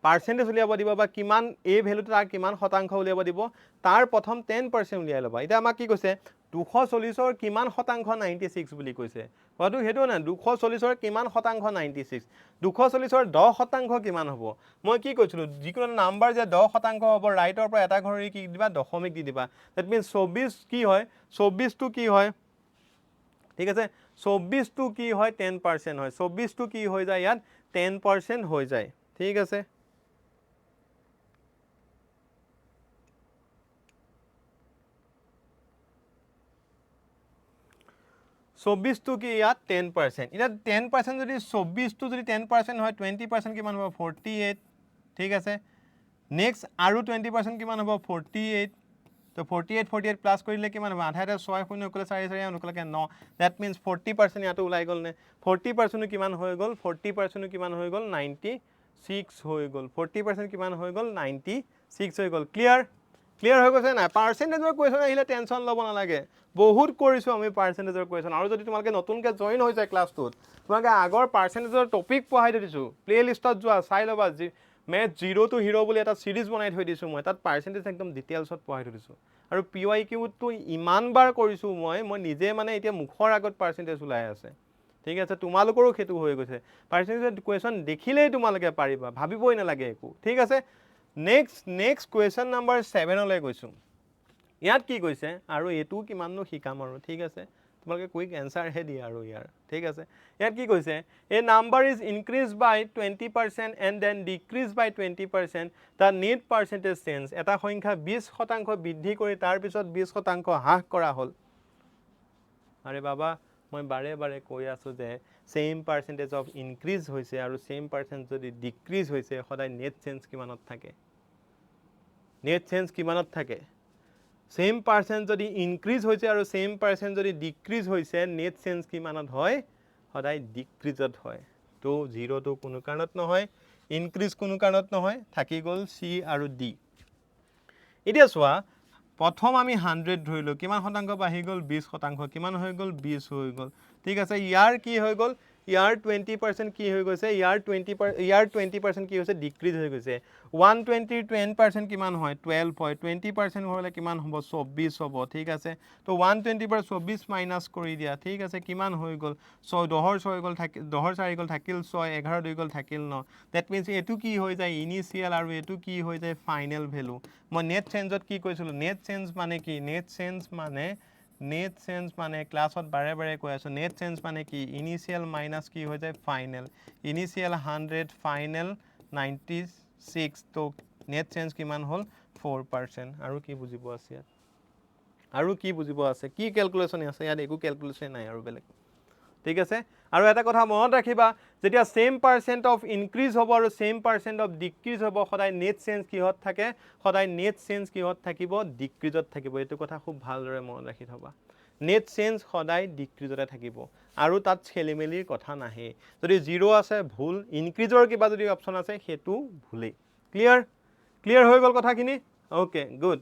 পাৰ্সেন্টেজ উলিয়াব দিব বা কিমান এই ভ্যালুটো তাৰ কিমান শতাংশ উলিয়াব দিব তাৰ প্ৰথম 10% উলিয়াই লবা এটা আমাক কি কৈছে 240 ৰ কিমান শতাংশ 96 বুলি কৈছে হয়তো হেটো না 240 ৰ কিমান শতাংশ 96 240 ৰ 10% কিমান হ'ব মই কি কৈছিলো যিকোনো নাম্বাৰ যে 10% হ'ব ৰাইটৰ পৰা এটা ঘৰি কি দিবা দশমিক দি দিবা দ্যাট মিন্স 24 কি হয় 24 টো কি হয় ঠিক আছে 24 টো কি হয় 10% হয় 24 টো কি হৈ যায় ইয়াত 10% হৈ যায় ঠিক আছে 24 টো কি ইয়াত 10% এটা 10% যদি 24 টো যদি 10% হয় 20% কিমান হ'ব 48 ঠিক আছে নেক্সট আৰু 20% কিমান হ'ব 48 তো 48 প্লাস কৰিলে কিমান হ'ব আধাতে 6 0 নকলে 4 4 নকলে 9 দ্যাট মিন্স 40% ইয়াতো ওলাই গল নে 40% কিমান হৈ গল 40% কিমান হৈ গল 96 হৈ গল 40% কিমান হৈ গল 96 হৈ গল ক্লিয়াৰ ক্লিয়াৰ হৈ গৈছে না পাৰ্সেন্টেজৰ কোৱেশ্চন আহিলে টেনচন লব নালাগে বহুত কৰিছো আমি পাৰ্সেন্টেজৰ কোৱেশ্চন আৰু যদি তোমালোকে নতুনকে জয়েন হৈছে ক্লাছটোত তোমালোকে আগৰ পাৰ্সেন্টেজৰ টপিক পঢ়াই দিছো প্লে লিষ্টত যোৱা চাই লবা মেথ 0 টু হিৰো বুলি এটা সিৰিজ বনাই থৈ দিছো মই তাত পাৰ্সেন্টেজ একদম ডিটেইলছত পঢ়াই থৈ দিছো আৰু পিৱাইকিউ তো ইমান বাৰ কৰিছো মই নিজে মানে এতিয়া মুখৰ আগত পাৰ্সেন্টেজ ওলাই আছে ঠিক আছে তোমালোকৰো খেতু হৈ গৈছে পাৰ্সেন্টেজৰ কোৱেশ্চন দেখিলেই তোমালোকে পাৰিবা ভাবিবই নালাগে একো ঠিক আছে নেক্সট question number 7 লৈ গৈছো ইয়াত কি কৈছে আৰু এটো কিমাননো শিকাম আৰু ঠিক আছে তোমালোকে কুইক আনসাৰ হে দিয়া আৰু ইয়াৰ ঠিক আছে ইয়াত কি কৈছে a number is increased by 20% and then decreased by 20% the need percentage change এটা সংখ্যা 20% বৃদ্ধি কৰি তাৰ পিছত 20% হ্ৰাস কৰা হল আৰে বাবা মই বাৰে বাৰে কৈ আছো যে সেম পাৰ্সেন্টেজ অফ ইনক্ৰিজ হৈছে আৰু সেম পার্সেন্ট যদি ডিক্রিজ হৈছে সদায় নেট চেঞ্জ কিমানত থাকে নেট চেঞ্জ কিমানত থাকে সেম পার্সেন্ট যদি ইনক্রিজ হৈছে আৰু সেম পার্সেন্ট যদি ডিক্রিজ হৈছে নেট চেঞ্জ কিমানত হয় সদায় ডিক্রিজত হয় তো 0 তো কোনো কাৰণত নহয় ইনক্ৰিজ কোনো কাৰণত নহয় থাকি গল সি আৰু ডি এতিয়া চোৱা প্ৰথম আমি 100 ধৰিলো কিমান শতাংশ বাঢ়ি গল 20% কিমান হৈ গল 20 হৈ গল ঠিক আছে ইয়াৰ কি হৈ গল ইয়াৰ 20% কি হৈ গৈছে ইয়াৰ 20% কি হৈছে ডিক্রিজ হৈ গৈছে 120 10% কিমান হয় 12 হয় 20% হলে কিমান হ'ব 24 হ'ব ঠিক আছে তো 120 পৰা 24 মাইনাস কৰি দিয়া ঠিক আছে কিমান হৈ গল 6 10 6 গল থাকিল 10 4 গল থাকিল 6 11 2 গল থাকিল 9 দ্যাট মিন্স এটো কি হৈ যায় ইনিশিয়াল আৰু এটো কি হৈ যায় ফাইনাল ভ্যালু মই নেট চেঞ্জত কি কৈছিলো নেট চেঞ্জ মানে কি নেট চেঞ্জ মানে ক্লাছত বাৰে বাৰে কৈ আছো নেট চেঞ্জ মানে কি ইনিশিয়াল মাইনাস কি হৈ যায় ফাইনাল ইনিশিয়াল 100 ফাইনাল 96 তো নেট চেঞ্জ কিমান হল 4% আৰু কি বুজিব আছে আৰু কি বুজিব আছে কি ক্যালকুলেশন আছে ইয়াত একো ক্যালকুলেশন নাই আৰু বেলেগ ঠিক আছে আৰু এটা কথা মনত ৰাখিবা যেতিয়া সেম পাৰ্সেন্ট অফ ইনক্ৰিজ হ'ব আৰু সেম পার্সেন্ট অফ ডিক্রিজ হ'ব সদায় নেট চেঞ্জ কিহত থাকে সদায় নেট চেঞ্জ কিহত থাকিব ডিক্রিজত থাকিব এটো কথা খুব ভালদৰে মনত ৰাখি থবা নেট চেঞ্জ সদায় ডিক্ৰিজতে থাকিব আৰু তাত খেলিমেলিৰ কথা নাহে যদি 0 আছে ভুল ইনক্ৰিজৰ কিবা যদি অপচন আছে হেতু ভুলে ক্লিয়াৰ হৈ গল কথাখিনি ওকে গুড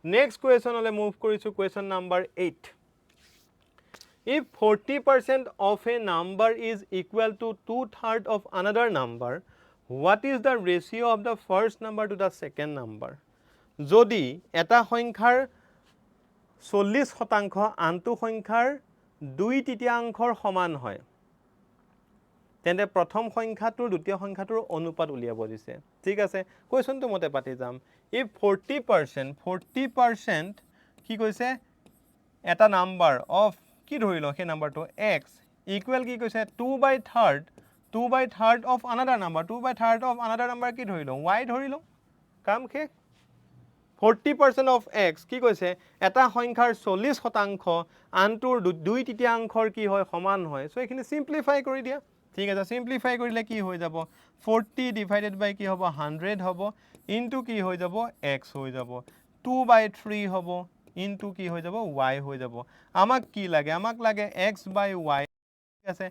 নেক্সট কোৱেশ্চনলে মুভ কৰিছো question number 8 If 40% of a number is equal to 2/3 of another number, what is the ratio of the first number to the second number? যদি এটা সংখ্যাৰ 40% আনটো সংখ্যাৰ 2/3 সমান হয় তেন্তে প্ৰথম সংখ্যাটোৰ দ্বিতীয় সংখ্যাটোৰ অনুপাত উলিয়াব দিছে ঠিক আছে কোৱেশ্চনটো মতে পাতি যাম if 40% কি কৈছে এটা নাম্বাৰ অফ কি ধৰিলো সেই নাম্বাৰটো x ইকুৱেল কি কৈছে 2/3 of another number 2/3 of another number কি ধৰিলো y ধৰিলো কাম শেষ 40% of x কি কৈছে এটা সংখ্যাৰ 40% আনটোৰ 2/3 কি হয় সমান হয় সো এখিনি সিম্পলিফাই কৰি দিয়া ঠিক আছে সিম্পলিফাই কৰিলে কি হৈ যাব 40 ডিভাইডেড বাই কি হ'ব 100 হ'ব ইনটু কি হৈ যাব x হৈ যাব 2/3 হ'ব ইনটু কি হৈ যাব y হৈ যাব আমাক কি লাগে আমাক লাগে x by y ঠিক আছে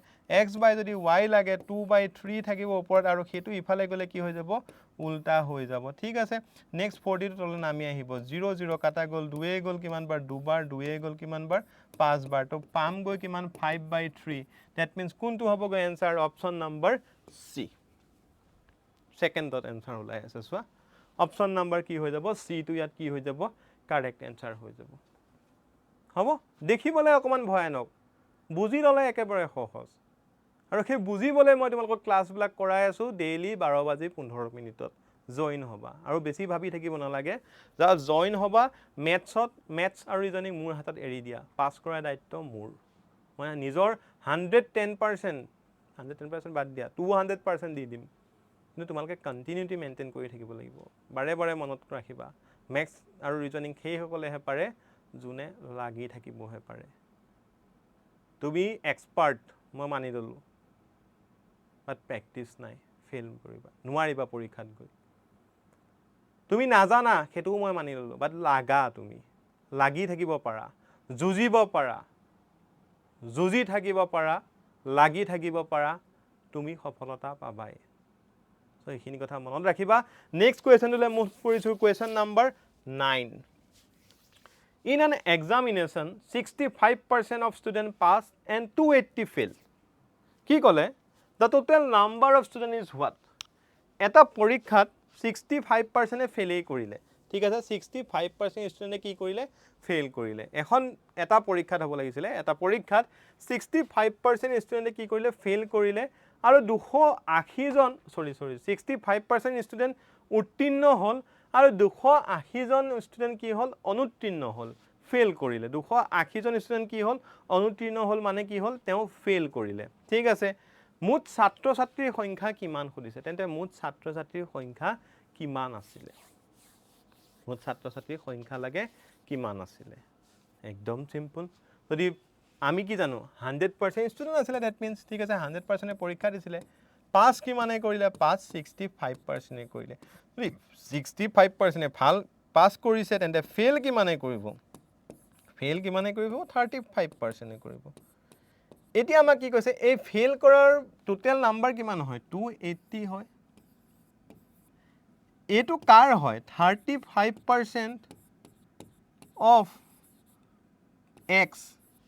x by যদি y লাগে 2/3 থাকিব ওপৰত আৰু হেতু ইফালে গলে কি হৈ যাব উল্টা হৈ যাব ঠিক আছে নেক্সট 40 টো তলে নামি আহিব 0 0 কাটা গল 2 গল কিমান বাৰ দুবাৰ 2 গল কিমান বাৰ 5 বাৰ তো পাম গৈ কিমান 5/3 দ্যাট মিন্স কোনটো হ'ব গৈ आंसर অপচন নম্বৰ সি সেকেন্ড ডট आंसर ওলাই আছে সোৱা অপচন নম্বৰ কি হৈ যাব সি টো ইয়াত কি হৈ যাব কারেক্ট आंसर হৈ যাব হ'ব দেখিবলৈ অকমান ভয়ানক বুজি ললে একেবাৰে সহজ আৰু সেই বুজিবলৈ মই তোমালোকক ক্লাস বিলাক কৰাই আছো ডেইলি 12:15 মিনিটত জয়েন হবা আৰু বেছি ভাবি থাকিব নালাগে যা জয়েন হবা মেথছ আৰু ৰিজনিং মোৰ হাতত এৰি দিয়া পাস কৰাৰ দায়িত্ব মোৰ মই নিজৰ 110% বাদ দিয়া 200% দি দিম কিন্তু তোমালোকে কন্টিনিউটি মেইনটেইন কৰি থাকিব লাগিব বাৰে বাৰে মনত ৰাখিবা মেথছ আৰু ৰিজনিং সেই সকলেহে পাৰে যোনে লাগি থাকিবহে পাৰে তুমি এক্সপাৰ্ট মই মানি ললো বাট প্ৰ্যাকটিস নাই ফেল কৰিবা নোৱাৰিবা পৰীক্ষাত গৈ তুমি নাজানা হেতু মই মানি ললো বাট লাগা তুমি লাগি থাকিব পাৰা যুজিব পাৰা যুজি থাকিব পাৰা লাগি থাকিব পাৰা তুমি সফলতা পাবাই সো এইখিনি কথা মনত ৰাখিবা নেক্সট কোৱেশ্চনলৈ মুভ কৰিছো question number 9 In an examination, 65% of students pass and 280 fail. কি কলে? The total number of students is what? এটা পৰীক্ষাত 65% ফেইল কৰিলে। ঠিক আছে 65% ষ্টুডেন্টে কি কৰিলে? ফেইল কৰিলে। এখন এটা পৰীক্ষাত হ'ব লাগিছিলে। এটা পৰীক্ষাত 65% ষ্টুডেন্টে কি কৰিলে? ফেইল কৰিলে আৰু 280 জন 65% ষ্টুডেন্ট উত্তীৰ্ণ হ'ল আৰু 280 জন ষ্টুডেন্ট কি হ'ল অনুত্তীৰ্ণ হ'ল ফেইল কৰিলে 280 জন ষ্টুডেন্ট কি হ'ল অনুত্তীৰ্ণ হ'ল মানে কি হ'ল তেও ফেইল কৰিলে ঠিক আছে মুঠ ছাত্ৰ ছাত্ৰীৰ সংখ্যা কিমান খুদিছে তেন্তে মুঠ ছাত্ৰ ছাত্ৰীৰ সংখ্যা কিমান আছিল মুঠ ছাত্ৰ ছাত্ৰীৰ সংখ্যা লাগে কিমান আছিল একদম সিম্পল যদি আমি কি জানো 100% ষ্টুডেন্ট আছিল দ্যাট মিন্স ঠিক আছে 100% এ পৰীক্ষা দিছিলে পাস কিমানে কৰিলে পাস 65% এ কৰিলে 65% এ ভাল পাস কৰিছে তেন্তে ফেইল কিমানে কৰিব ফেইল কিমানে কৰিব 35% এ কৰিব এতিয়া আমাক কি কৈছে এই ফেইল কৰাৰ টোটাল নাম্বাৰ কিমান হয় 280 হয় এটো কাৰ হয় 35% of x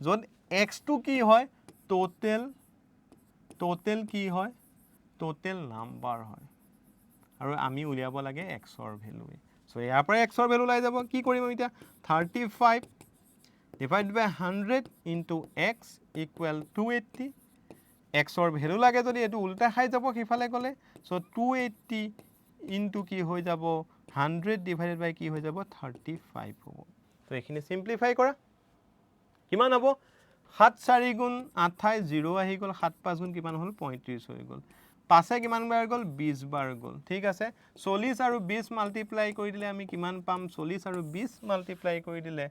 যত x টো কি হয় টোটাল কি হয় টোটাল নাম্বাৰ হয় আৰু আমি উলিয়াব লাগে x ৰ ভ্যালু সো ইয়াৰ পৰা x ৰ ভ্যালু লাই যাব কি কৰিম এতিয়া 35 divided by 100 into x equal 280 x ৰ ভ্যালু লাগে যদি এটো উল্টা খাই যাব কিফালে গলে সো 280 into কি হৈ যাব 100 divided by কি হৈ যাব 35 হ'ব তো এখিনি সিম্পলিফাই কৰা কিমান হ'ব 7 4 গুণ 28 0 আহি গল 7 5 গুণ কিমান হল 35 হৈ গল পাছে কিমান বাৰ গল 20 বাৰ গল ঠিক আছে 40 আৰু 20 মাল্টিপ্লাই কৰি দিলে আমি কিমান পাম 40 আৰু 20 মাল্টিপ্লাই কৰি দিলে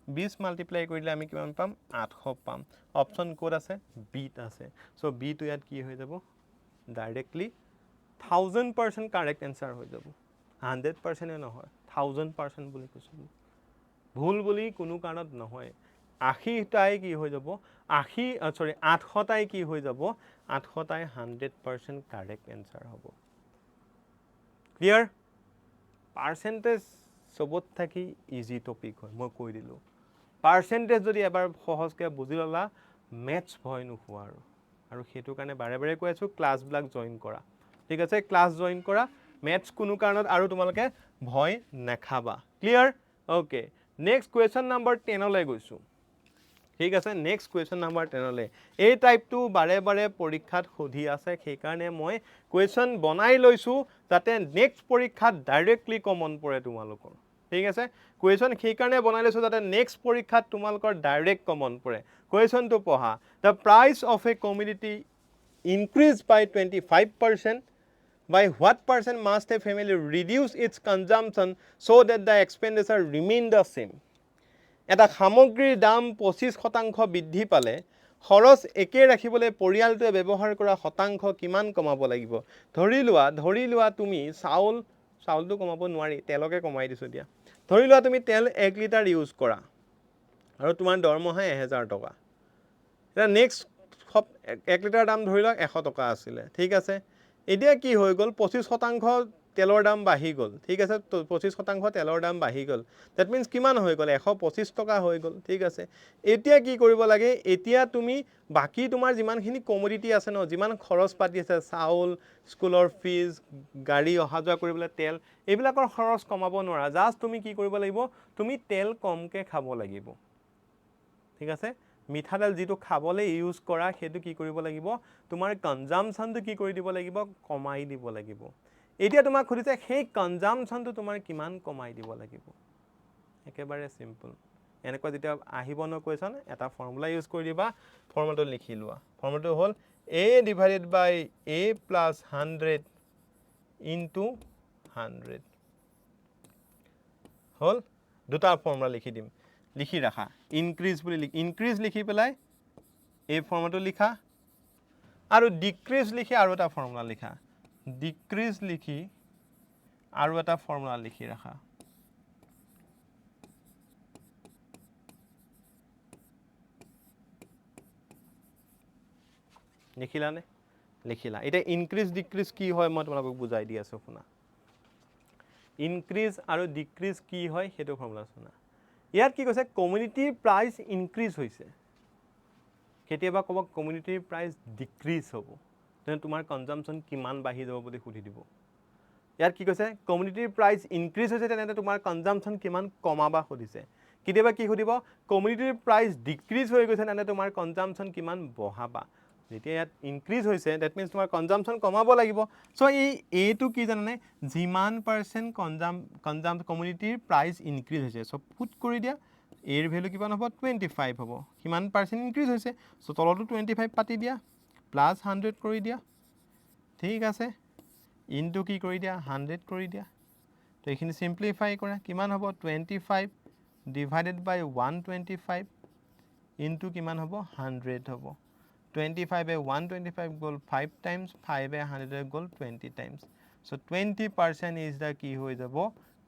20 মাল্টিপ্লাই কৰিলে আমি কিমান পাম 800 পাম অপচন কোড আছে বি ত আছে সো বি টো ইয়াত কি হৈ যাব ডাইৰেক্টলি 1000% কারেক্ট आंसर হৈ যাব 100% এ নহয় 1000% বুলি কৈছো ভুল বুলি কোনো কাৰণত নহয় 80 টাই কি হৈ যাব 800 টাই কি হৈ যাব 800 টাই 100% কারেক্ট आंसर হ'ব ক্লিয়াৰ পাৰ্সেন্টেজ সবত থাকি ইজি টপিক হয় মই কৈ দিলো পাৰ্সেন্টেজ যদি এবাৰ সহজকৈ বুজি ললা ম্যাথছ ভয় নোখোৱা আৰু হেতু কাৰণে বাৰে বাৰে কৈ আছো ক্লাস বিলাক জয়েন কৰা ঠিক আছে ক্লাস জয়েন কৰা ম্যাথছ কোনো কাৰণত আৰু তোমালোকে ভয় নেখাবা clear okay next question number 10 লৈ গৈছো ঠিক আছে নেক্সট কোৱেশ্চন নম্বৰ 10 লৈ এই টাইপটো বাৰে বাৰে পৰীক্ষাত খুধি আছে সেই কাৰণে মই কোৱেশ্চন বনাই লৈছো যাতে নেক্সট পৰীক্ষাত ডাইৰেক্টলি কমন পৰে তোমালোকৰ ঠিক আছে কোৱেশ্চন সেই কাৰণে বনাই লৈছো যাতে নেক্সট পৰীক্ষাত তোমালোকৰ ডাইৰেক্ট কমন পৰে কোৱেশ্চনটো পঢ়া the price of a commodity increased by 25% by what percent must a family reduce its consumption so that the expenditure remain the same এটা সামগ্ৰীৰ দাম 25% বৃদ্ধি পালে খৰচ একে ৰাখিবলৈ পৰিয়ালটোৱে ব্যৱহাৰ কৰা শতাংশ কিমান কমাব লাগিব ধৰি লোৱা তুমি চাউলটো কমাব নোৱাৰি তেলকে কমাই দিছো দিয়া ধৰি লোৱা তুমি তেল 1 লিটাৰ ইউজ কৰা আৰু তোমাৰ দৰমহা 1000 টকা এটা নেক্সট 1 লিটাৰ দাম ধৰি লওক 100 টকা আছিলে ঠিক আছে এতিয়া কি হৈ গ'ল 25% তেলৰ দাম বাঢ়ি গ'ল ঠিক আছে 25% তেলৰ দাম বাঢ়ি গ'ল দ্যাট মিন্স কিমান হৈ গ'ল 125 টকা হৈ গ'ল ঠিক আছে এতিয়া কি কৰিব লাগে এতিয়া তুমি বাকি তোমাৰ যিমানখিনি কমোডিটি আছে ন যিমান খৰচ পাতি আছে চাউল স্কুলৰ ফিজ গাড়ী অহা যোৱা কৰিবলৈ তেল এইবিলাকৰ খৰচ কমাব নোৱাৰা জাস্ট তুমি কি কৰিব লাগিব তুমি তেল কমকে খাব লাগিব ঠিক আছে মিঠাতেল যেটো খাবলৈ ইউজ কৰা হেতু কি কৰিব লাগিব তোমাৰ কনজাম্পশনটো কি কৰি দিব লাগিব কমাই দিব লাগিব এতিয়া তোমাক খুদিছে সেই কনজাম্পশনটো তোমাৰ কিমান কমাই দিব লাগিব একেবাৰে সিম্পল এনেকৈ যেতিয়া আহিব ন কোৱেশ্চন এটা ফৰ্মুলা ইউজ কৰি দিবা ফৰ্মুলাটো লিখি লোৱা ফৰ্মুলাটো হ'ল a divided by a plus 100 into 100 হল দুটা ফৰ্মুলা লিখি দিম লিখি ৰাখা ইনক্ৰিজ বুলি ইনক্ৰিজ লিখি পেলাই এই ফৰ্মুলাটো লিখা আৰু ডিক্ৰিজ লিখি আৰু এটা ফৰ্মুলা লিখা ডিক্ৰিজ লিখি আৰু এটা ফৰ্মুলা লিখি ৰাখা লিখিলানে লিখিলা এটা ইনক্ৰিজ ডিক্ৰিজ কি হয় মই তোমালোকক বুজাই দি আছো শুনা ইনক্ৰিজ আৰু ডিক্ৰিজ কি হয় হেতু ফৰ্মুলা শুনা ইয়াত কি কৈছে কমিউনিটি প্ৰাইস ইনক্ৰিজ হৈছে কেতিয়াবা ক'ব কমিউনিটি প্ৰাইস ডিক্ৰিজ হ'ব তেনে তোমাৰ কনজাম্পশন কিমান বাঢ়ি যাব বুলি খুলি দিব ইয়াত কি কৈছে কমিউনিটি প্ৰাইস ইনক্ৰিজ হৈছে তেনে তোমাৰ কনজাম্পশন কিমান কমাবা খুদিছে কেতিয়াবা কি খুদিব কমিউনিটি প্ৰাইস ডিক্ৰিজ হৈ গৈছে তেনে তোমাৰ কনজাম্পশন কিমান বঢ়াবা যেতিয়া ইয়াত ইনক্ৰিজ হৈছে দ্যাট মিন্স তোমাৰ কনজাম্পশন কমাব লাগিব সো এই এটো কি জানানে যিমান পাৰসেন্ট কনজাম্প কমিউনিটি প্ৰাইস ইনক্ৰিজ হৈছে সো পুট কৰি দিয়া এৰ ভ্যালু কিমান হ'ব 25 হ'ব কিমান পাৰসেন্ট ইনক্ৰিজ হৈছে সো তলটো 25 পাতি দিয়া প্লাস 100 কৰি দিয়া ঠিক আছে ইনটু কি কৰি দিয়া 100 কৰি দিয়া তো এখিনি সিম্পলিফাই কৰা কিমান হ'ব 25 ডিভাইডেড বাই 125 ইনটু কিমান হ'ব 100 হ'ব 25 125 গ'ল 5 times 5 100 গ'ল 20 times so 20% is the কি হৈ যাব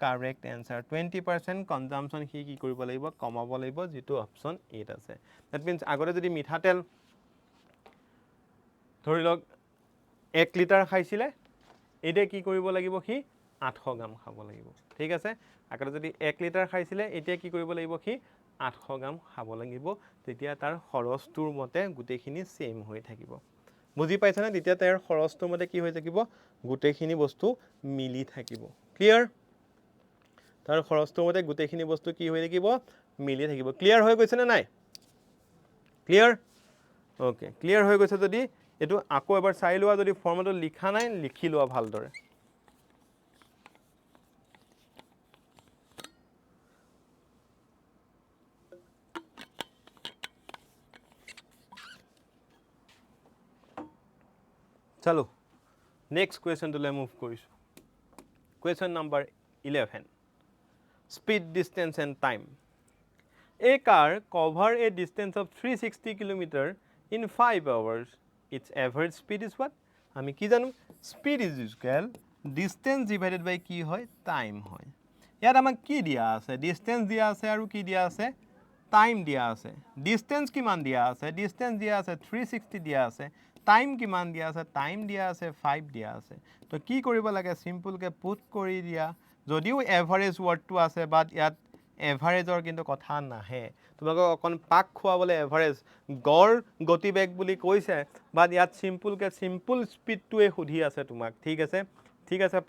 correct answer 20% consumption কি কৰিব লাগিব কমাব লাগিব যেটো অপচন 8 আছে that means আগতে যদি মিঠাতেল ধৰি লওক 1 লিটাৰ খাইছিলে এতিয়া কি কৰিব লাগিব কি 800 গ্ৰাম খাব লাগিব ঠিক আছে আগতে যদি 1 লিটাৰ খাইছিলে এতিয়া কি কৰিব লাগিব কি 800 গ্ৰাম খাব লাগিব তেতিয়া তাৰ খৰচটোৰ মতে গুটেখিনি সেম হৈ থাকিব বুজি পাইছানে তেতিয়া তাৰ খৰচটোৰ মতে কি হৈ থাকিব গুটেখিনি বস্তু মিলি থাকিব ক্লিয়াৰ তাৰ খৰচটোৰ মতে গুটেখিনি বস্তু কি হৈ থাকিব মিলি থাকিব ক্লিয়াৰ হৈ গৈছে নে নাই ক্লিয়াৰ ওকে ক্লিয়াৰ হৈ গৈছে যদি এটো আকৌ এবাৰ চাই লোৱা যদি ফৰ্মুলাটো লিখা নাই লিখি লোৱা ভালদৰে চলো next question to move কৰিছো question number 11 speed distance and time a car cover a distance of 360 km in 5 hours its average speed is what আমি কি জানো speed is equal distance divided by কি হয় time হয় ইয়াত আমাক কি দিয়া আছে distance দিয়া আছে আৰু কি দিয়া আছে time দিয়া আছে distance কিমান দিয়া আছে distance দিয়া আছে 360 দিয়া আছে টাইম কিমান দিয়া আছে টাইম দিয়া আছে 5 দিয়া আছে তো কি কৰিব লাগে সিম্পল কে পুট কৰি দিয়া যদিও এভাৰেজ ওয়াৰ্ডটো আছে বাট ইয়াত এভাৰেজৰ কিন্তু কথা নাহে তোমাক অকন পাক খোৱাবলে এভাৰেজ গড় গতিবেগ বুলি কৈছে বাট ইয়াত সিম্পল স্পিডটোৱে খুধি আছে তোমাক ঠিক আছে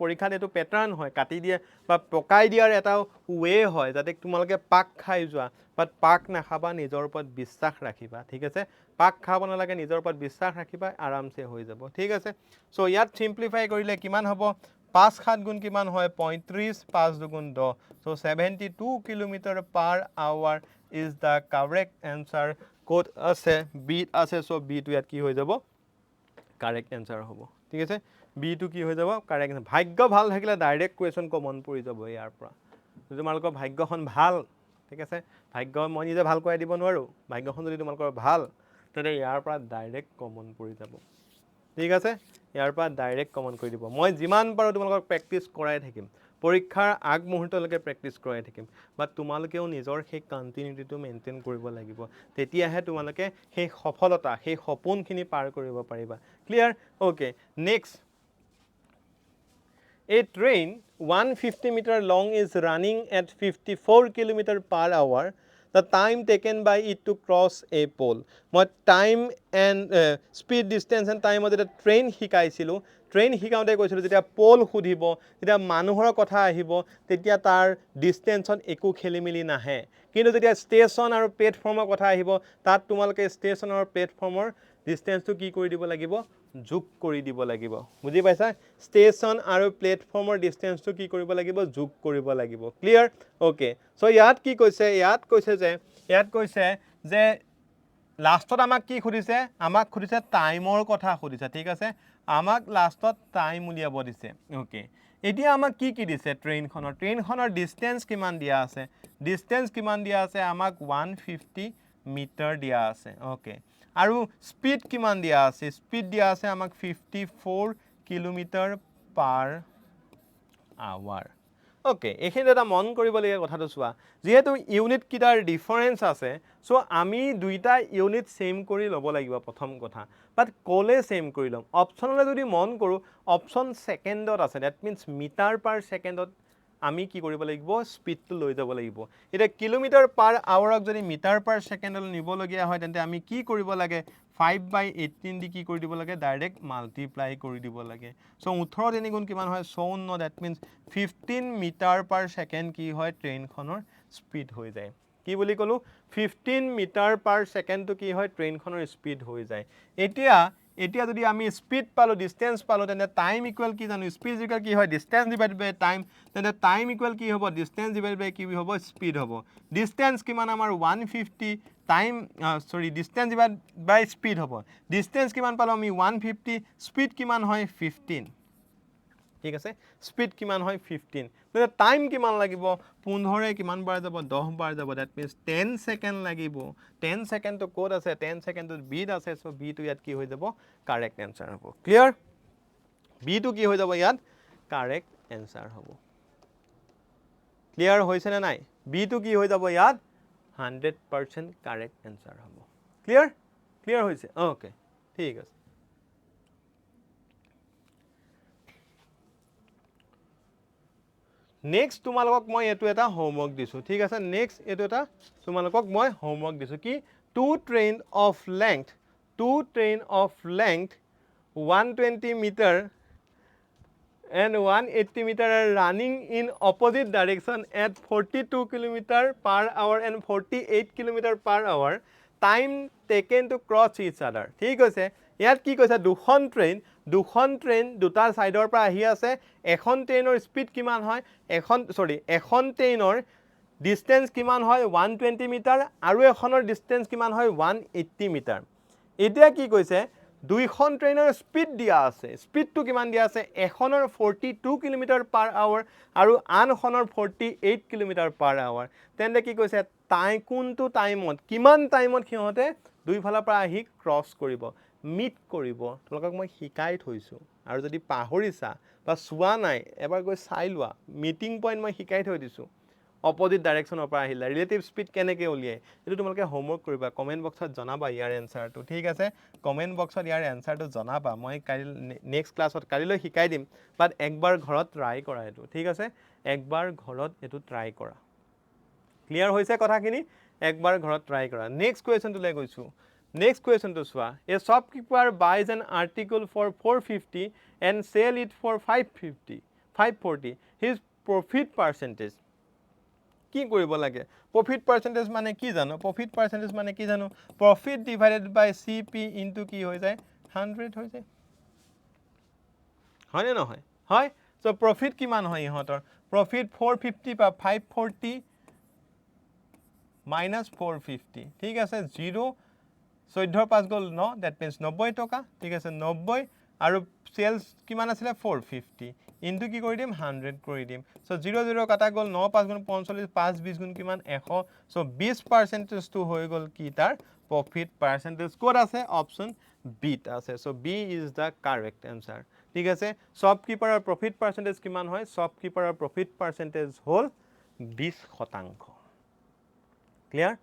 পৰীক্ষাত এটো প্যাটাৰ্ন হয় কাটি দিয়ে বা পকাই দিয়াৰ এটা ওয়ে হয় যাতে তোমালকে পাক খাই যোৱা বাট পাক নাখাবা নিজৰ ওপৰত বিশ্বাস ৰাখিবা ঠিক আছে পাক খাব নালাগে নিজৰ ওপৰত বিশ্বাস ৰাখিবা আৰামছে হৈ যাব ঠিক আছে সো ইয়াত সিম্পলিফাই কৰিলে কিমান হ'ব 5 7 গুণ কিমান হয় 35 5 দুগুণ 10 so 72 kilometre per hour is the correct answer code আছে বি আছে সো বি টু ইয়াত কি হৈ যাব কারেক্ট আনসার হ'ব ঠিক আছে বি টু কি হৈ যাব কারেক্ট ভাগ্য ভাল থাকিলে ডাইরেক্ট কোয়েশ্চন কমন পৰি যাব ইয়াৰ পৰা যদি তোমালোকৰ ভাগ্যখন ভাল ঠিক আছে ভাগ্য মই নিজে ভাল কৰি দিব নোৱাৰো ভাগ্যখন যদি তোমালোকৰ ভাল তেনে ইয়াৰ পৰা ডাইৰেক্ট কমন পৰি যাব ঠিক আছে ইয়াৰ পৰা ডাইৰেক্ট কমন কৰি দিব মই যিমান পাৰো তোমালোকক প্ৰেক্টিস কৰাই থাকিম পৰীক্ষাৰ আগমুহূৰ্তলৈকে প্ৰেক্টিছ কৰাই থাকিম বা তোমালোকেও নিজৰ সেই কণ্টিনিউটিটো মেইনটেইন কৰিব লাগিব তেতিয়াহে তোমালোকে সেই সফলতা সেই সপোনখিনি পাৰ কৰিব পাৰিবা clear okay next A train 150 meter long is running at 54 kilometer per hour. The time taken by it to cross a pole. মই time and speed, distance and time যেতিয়া ট্ৰেইন শিকাইছিলোঁ ট্ৰেইন শিকাওঁতে কৈছিলোঁ যেতিয়া পল সুধিব যেতিয়া মানুহৰ কথা আহিব তেতিয়া তাৰ ডিষ্টেঞ্চত একো খেলিমেলি নাহে কিন্তু যেতিয়া ষ্টেচন আৰু প্লেটফৰ্মৰ কথা আহিব তাত তোমালোকে ষ্টেচন আৰু প্লেটফৰ্মৰ ডিষ্টেঞ্চটো কি কৰি দিব লাগিব যোগ কৰি দিব লাগিব বুজি পাইছা ষ্টেচন আৰু প্লেটফৰ্মৰ ডিষ্টেঞ্চটো কি কৰিব লাগিব যোগ কৰিব লাগিব ক্লিয়াৰ ওকে সো ইয়াত কি কৈছে যে লাষ্টত আমাক কি সুধিছে আমাক সুধিছে টাইমৰ কথা সুধিছে ঠিক আছে আমাক লাষ্টত টাইম উলিয়াব দিছে ওকে এতিয়া আমাক কি দিছে ট্ৰেইনখনৰ ডিষ্টেঞ্চ কিমান দিয়া আছে আমাক 150 মিটাৰ দিয়া আছে ওকে আৰু স্পীড কিমান দিয়া আছে আমাক 54 কিলোমিটাৰ পাৰ আৱাৰ ওকে এইখিনি এটা মন কৰিবলগীয়া কথাটো চোৱা যেহেতু ইউনিট কিটাৰ ডিফাৰেন্স আছে সো আমি দুইটা ইউনিট সেম কৰি ল'ব লাগিব প্ৰথম কথা বাট কোলে সেম কৰি ল'ম অপচনলৈ যদি মন কৰোঁ অপচন সেকেন্ডত আছে দ্যাট মিন্স মিটাৰ পাৰ সেকেন্ডত আমি কি কৰিব লাগিব স্পীডটো লৈ যাব লাগিব এটা কিলোমিটাৰ পাৰ আৱাৰক যদি মিটাৰ পাৰ সেকেন্ডলৈ নিবলগীয়া হয় তেন্তে আমি কি কৰিব লাগে 5/18 দি কি কৰি দিব লাগে ডাইৰেক্ট মাল্টিপ্লাই কৰি দিব লাগে সো 18 তিনি গুণ কিমান হয় 54 that means 15 metre per second কি হয় ট্ৰেইনখনৰ স্পীড হৈ যায় কি বুলি কলো 15 মিটাৰ পাৰ সেকেন্ডটো কি হয় ট্ৰেইনখনৰ স্পীড হৈ যায় এতিয়া যদি আমি স্পীড পালো ডিসটেন্স পালো তেনে টাইম ইকুয়াল কি জানো স্পীড ইকুয়াল কি হয় ডিসটেন্স ডিভাইড বাই টাইম তেনে টাইম ইকুয়াল কি হ'ব ডিসটেন্স ডিভাইড বাই কি হ'ব স্পীড হ'ব ডিসটেন্স কিমান আমাৰ 150 টাইম ডিসটেন্স ডিভাইড বাই স্পীড হ'ব ডিসটেন্স কিমান পালো আমি 150 স্পীড কিমান হয় 15 ঠিক আছে স্পীড কিমান হয় 15 তেনে টাইম কিমান লাগিব 15 কিমান বাৰ যাব 10 বাৰ যাব দ্যাট মিন্স 10 সেকেন্ড লাগিব 10 সেকেন্ড তো কোড আছে 10 সেকেন্ড তো বি আছে সো বি তো ইয়াত কি হৈ যাব কারেক্ট आंसर হ'ব ক্লিয়ার বি তো কি হৈ যাব ইয়াত কারেক্ট आंसर হ'ব ক্লিয়ার হৈছে না নাই বি তো কি হৈ যাব ইয়াত 100% কারেক্ট आंसर হ'ব ক্লিয়ার হৈছে ওকে ঠিক আছে নেক্সট তোমালোকক মই এটো এটা হোমৱৰ্ক দিছো ঠিক আছে নেক্সট এটো এটা তোমালোকক মই হোমৱৰ্ক দিছো কি two train of length 120 metre and 180 meter are running in opposite direction at 42 kilometer per hour and 48 kilometer per hour time taken to cross each other ঠিক আছে ইয়াত কি কৈছে দুখন ট্ৰেইন দুটা সাইডৰ পৰা আহি আছে এখন ট্ৰেইনৰ স্পীড কিমান হয় এখন ট্ৰেইনৰ ডিসটেন্স কিমান হয় 120 মিটাৰ আৰু এখনৰ ডিসটেন্স কিমান হয় 180 মিটাৰ এতিয়া কি কৈছে দুইখন ট্ৰেইনৰ স্পীড দিয়া আছে স্পীডটো কিমান দিয়া আছে এখনৰ 42 কিলোমিটাৰ পাৰ আৱাৰ আৰু আনখনৰ 48 কিলোমিটাৰ পাৰ আৱাৰ তেন্তে কি কৈছে কোনটো টাইমত কিমান টাইমত সিহঁতে দুইফালৰ পৰা আহি ক্ৰস কৰিব মিট কৰিব তোমালোকক মই শিকাই থৈছো আৰু যদি পাহৰিছা বা চোৱা নাই এবাৰ গৈ চাই লোৱা মিটিং পইণ্ট মই শিকাই থৈ দিছো অপোজিট ডাইৰেকশনৰ পৰা আহিলা ৰিলেটিভ স্পীড কেনেকৈ উলিয়াই এটো তোমালোকে হোমৱৰ্ক কৰিবা কমেন্ট বক্সত জনাবা ইয়াৰ এনসাৰটো ঠিক আছে কমেন্ট বক্সত ইয়াৰ এনসাৰটো জনাবা মই কালি নেক্সট ক্লাছত কালিলৈ শিকাই দিম বাট একবাৰ ঘৰত ট্ৰাই কৰা এটো ঠিক আছে একবাৰ ঘৰত এটো ট্ৰাই কৰা ক্লিয়াৰ হৈছে কথাখিনি একবাৰ ঘৰত ট্ৰাই কৰা নেক্সট কোৱেশ্চনটো লৈ গৈছো নেক্সট কোৱেশ্চনটো চোৱা এ shopkeeper buys an article for 450 and sell it for 540 his profit percentage কি কৰিব লাগে প্রফিট পার্সেন্টেজ মানে কি জানো প্রফিট ডিভাইডেড বাই সিপি ইনটু কি হৈ যায় 100 হৈ যায় হয় না নহয় হয় সো প্রফিট কিমান হয় ইহঁতৰ প্রফিট 450 বা 540 minus 450 ঠিক আছে 0 14 5 গল 9 দ্যাট মিন্স 90 টকা ঠিক আছে 90 আৰু সেলস কিমান আছিল 450 ইনটু কি কৰি দিম 100 কৰি দিম সো 0 0 কাটা গল 9 5 গুণ 45 5 20 গুণ কিমান 100 সো 20% টু হৈ গল কি তাৰ প্রফিট পার্সেন্টেজ কোড আছে অপশন বি আছে so B is the correct answer ঠিক আছে শ্বপকিপাৰৰ প্ৰফিট পাৰ্চেন্টেজ কিমান হয় শ্বপকিপাৰৰ প্ৰফিট পাৰ্চেন্টেজ হ'ল 20% ক্লিয়াৰ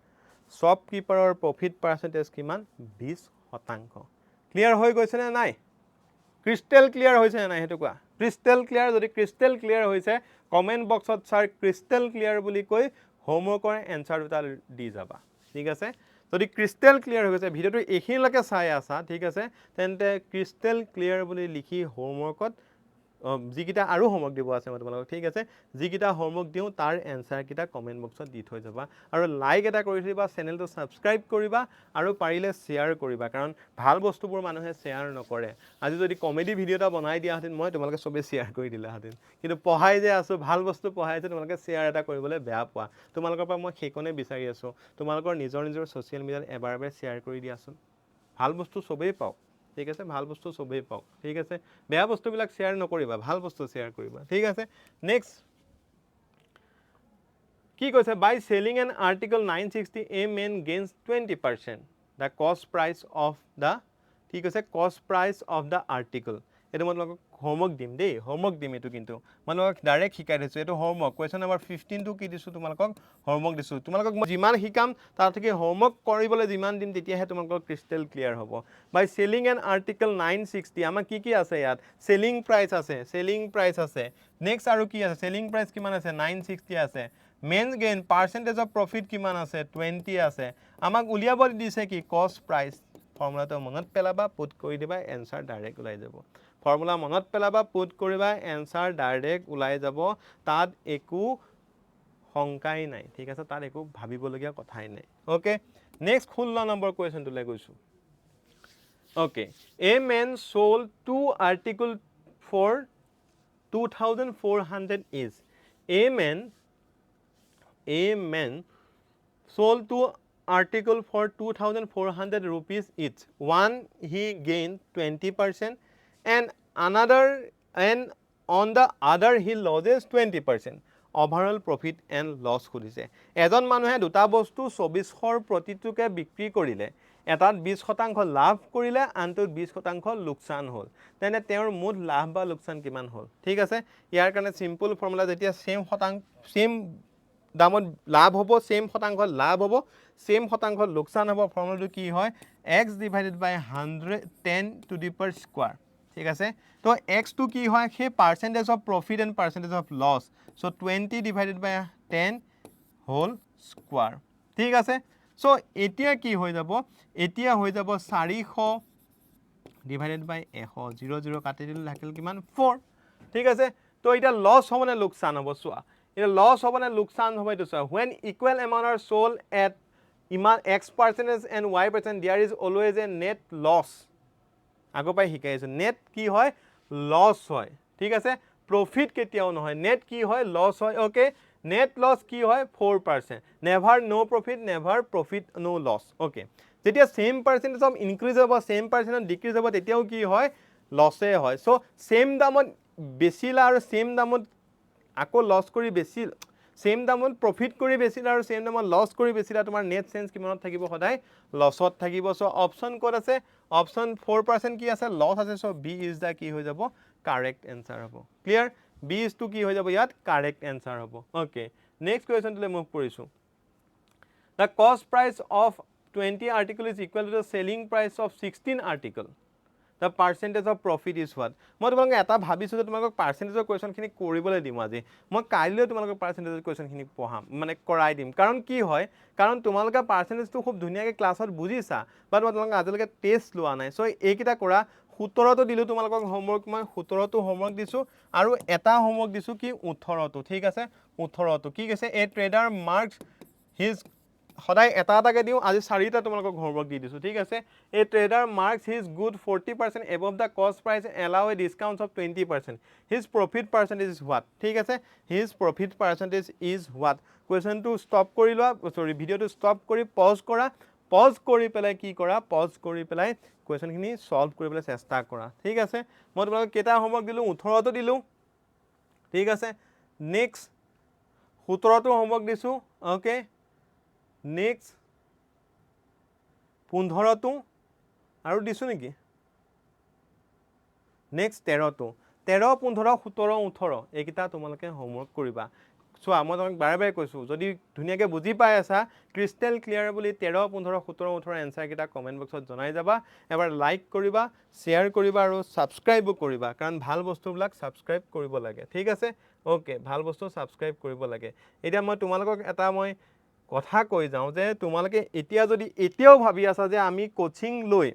শ্বপকিপাৰৰ প্ৰফিট পাৰ্চেন্টেজ কিমান 20% ক্লিয়াৰ হৈ গৈছে নে নাই ক্ৰিস্টেল ক্লিয়াৰ হৈছে নে নাই হেতু কোৱা ক্ৰিস্টেল ক্লিয়াৰ যদি ক্ৰিস্টেল ক্লিয়াৰ হৈছে কমেন্ট বক্সত স্যাৰ ক্ৰিস্টেল ক্লিয়াৰ বুলি কৈ হোমৱৰ্কৰ এনসাৰ দুটা দি যাবা ঠিক আছে যদি ক্ৰিস্টেল ক্লিয়াৰ হৈ গৈছে ভিডিওটো এখিনলৈকে চাই আছা ঠিক আছে তেন্তে ক্ৰিস্টেল ক্লিয়াৰ বুলি লিখি হোমৱৰ্কত যিকিটা আৰু হোমৱৰ্ক দিব আছে মই তোমালোকক ঠিক আছে যিকিটা হোমৱৰ্ক দিও তাৰ এনসাৰ কিটা কমেন্ট বক্সত দি থৈ যাবা আৰু লাইক এটা কৰি দিবা চেনেলটো সাবস্ক্ৰাইব কৰিবা আৰু পাৰিলে শেয়াৰ কৰিবা কাৰণ ভাল বস্তুবোৰ মানুহে শেয়াৰ নকৰে আজি যদি কমেডি ভিডিও এটা বনাই দিয়া হতেন মই তোমালোকে সবে শেয়াৰ কৰি দিলা হতেন কিন্তু পঢ়াই যে আছো ভাল বস্তু পঢ়াই আছে তোমালোকে শেয়াৰ এটা কৰিবলৈ বেয়া পোৱা তোমালোকৰ পৰা মই সেইকনে বিচাৰি আছো তোমালোকৰ নিজৰ নিজৰ সোশ্যাল মিডিয়াত এবাৰ শেয়াৰ কৰি দিয়াছোন ভাল বস্তু সবেই পাও ঠিক আছে ভাল বস্তু সবেই পাও ঠিক আছে বেয়া বস্তুবিলাক শেয়াৰ নকৰিবা ভাল বস্তু শেয়াৰ কৰিবা ঠিক আছে নেক্সট কি কৈছে by selling an article 960 a man gains 20% the cost price of the ঠিক আছে cost price of the article এটো মই তোমাক হোমৱৰ্ক দিম দেই হোমৱৰ্ক দিম এটো কিন্তু মই তোমাক ডাইৰেক্ট শিকাই দিছো এটো হোমৱৰ্ক কোৱেশ্চন নম্বৰ 15 টো কি দিছো তোমালোকক হোমৱৰ্ক দিছো তোমালোকক মই যিমান শিকাম তাৰ থেকে হোমৱৰ্ক কৰিবলৈ যিমান দিম তেতিয়াহে তোমালোকৰ ক্ৰিস্টেল ক্লিয়াৰ হ'ব বাই সেলিং এন আৰ্টিকল 960 আমাৰ কি আছে ইয়াত সেলিং প্ৰাইস আছে নেক্সট আৰু কি আছে সেলিং প্ৰাইস কিমান আছে 960 আছে main gain percentage of profit কিমান আছে 20 আছে আমাক উলিয়াব দিছে কি কস্ট প্রাইস ফর্মুলাটো মনত পেলাবা পুট কৰি দিবা এনসাৰ ডাইৰেক্ট ওলাই যাব ফৰ্মুলা মনত পেলাবা পুট কৰিবা এনসার ডাইরেক্ট ওলাই যাব তাত একো সংকাই নাই ঠিক আছে তাত একো ভাবিবলগীয়া কথাই নাই ওকে নেক্সট 16 নম্বৰ কোৱেশ্চনটো লৈ গৈছো okay a man sold 2 article for 2400 is a man sold 2 article for 2400 rupees each one he gained 20% and on the other he loses 20% overall profit and loss খুদিছে এজন মানুহে দুটা বস্তু 2400 প্ৰতিটোকে বিক্ৰী কৰিলে এটাত 20% লাভ কৰিলে আনটোত 20% লোকসান হ'ল তেনে তেওঁৰ মুঠ লাভ বা লোকসান কিমান হ'ল ঠিক আছে ইয়াৰ কাৰণে সিম্পল ফৰ্মুলা যেতিয়া সেম দামত লাভ হ'ব সেম শতাংশ লাভ হ'ব সেম শতাংশ লোকসান হ'ব ফৰ্মুলাটো কি হয় x divided by 110 to the power square ঠিক আছে তো x টো কি হয় হে percentage of profit and percentage of loss so 20 divided by 10 whole square ঠিক আছে সো এতিয়া কি হৈ যাব এতিয়া হৈ যাব 400 divided by 100 0 0 কাটি দিলে থাকিল কিমান 4 ঠিক আছে তো এটা লস হ'ব না লোকসান হ'ব সোয়া এটা লস হ'ব না লোকসান হ'ব এটো সোয়া when equal amount are sold at ইমান x percentage and y percent there is always a net loss আগো পাই শিকাইছো নেট কি হয় লস হয় ঠিক আছে প্রফিট কেতিয়াও নহয় নেট কি হয় লস হয় ওকে নেট লস কি হয় 4% never no profit never profit no loss okay যেতিয়া সেম পার্সেন্টেজ অফ ইনক্রিজ হ'ব সেম পার্সেন্টেজ ডিক্রিজ হ'ব তেতিয়াও কি হয় লসে হয় সো সেম দামত বেছিলা আৰু সেম দামত আকো লস কৰি বেছি সেম দামত প্ৰফিট কৰি বেছিলা আৰু সেম দামত লস কৰি বেছিলা তোমাৰ নেট চেঞ্জ কিমানত থাকিব সদায় লসত থাকিব সো অপশন কোড আছে অপশন 4% কি আছে লস আছে সো বি ইজ দা কি হৈ যাব কারেক্ট আনসার হ'ব ক্লিয়ার বি ইজ টু কি হৈ যাব ইয়াত কারেক্ট আনসার হ'ব ওকে নেক্সট কোয়েশ্চন টলে মুভ কৰিছো the cost price of 20 article is equal to the selling price of 16 article the percentage of profit is what মই তোমালোকক এটা ভাবিছো যে তোমালোকক পাৰ্সেন্টেজৰ কোৱেশ্চন খিনি কৰিবলৈ দিম আজি মই কাইলৈ তোমালোকক পাৰ্সেন্টেজৰ কোৱেশ্চন খিনি পঢ়াম মানে কৰাই দিম কাৰণ কি হয় কাৰণ তোমালোকে পাৰ্সেন্টেজটো খুব ধুনিয়াকৈ ক্লাছত বুজিছা বাট মই তোমালোকক আজিলৈকে টেষ্ট লোৱা নাই সো এইকিটা কৰা 17 তো দিলো তোমালোকক হোমৱৰ্ক মই 17 তো হোমৱৰ্ক দিছো আৰু এটা হোমৱৰ্ক দিছো কি 18 তো ঠিক আছে 18 তো কি কৈছে এ ট্ৰেডাৰ মাৰ্কস হিজ সদায় এটা এটাকে দিও আজি 4টা তোমালোকক হোমৱৰ্ক দি দিছো ঠিক আছে a trader marks his good 40% above the cost price allow a discount of 20% his profit percentage is what ঠিক আছে his profit percentage is what question two stop কৰি লোৱা সৰি ভিডিওটো ষ্টপ কৰি পজ কৰি পেলাই কি কৰা পজ কৰি পেলাই কোৱেশ্চন খিনি সলভ কৰিবলৈ চেষ্টা কৰা ঠিক আছে মই তোমালোকক কেটা হোমৱৰ্ক দিলো 18 তো দিলো ঠিক আছে নেক্সট 17 তো হোমৱৰ্ক দিছো ওকে নেক্সট 15 তো আৰু দিছো নেকি নেক্সট 13টো 13, 15, 17, 18 এইকেইটা তোমালোকে হোমৱৰ্ক কৰিবা চোৱা মই তোমাক বাৰে বাৰে কৈছোঁ যদি ধুনীয়াকৈ বুজি পাই আছা ক্ৰিষ্টেল ক্লিয়াৰ বুলি 13, 15, 17, 18 এনচাৰকেইটা কমেণ্ট বক্সত জনাই যাবা এবাৰ লাইক কৰিবা শ্বেয়াৰ কৰিবা আৰু ছাবস্ক্ৰাইবো কৰিবা কাৰণ ভাল বস্তুবিলাক ছাবস্ক্ৰাইব কৰিব লাগে ঠিক আছে অ'কে ভাল বস্তু ছাবস্ক্ৰাইব কৰিব লাগে এতিয়া মই তোমালোকক এটা মই কথা কৈ যাওঁ যে তোমালোকে এতিয়া যদি এতিয়াও ভাবি আছা যে আমি কোচিং লৈ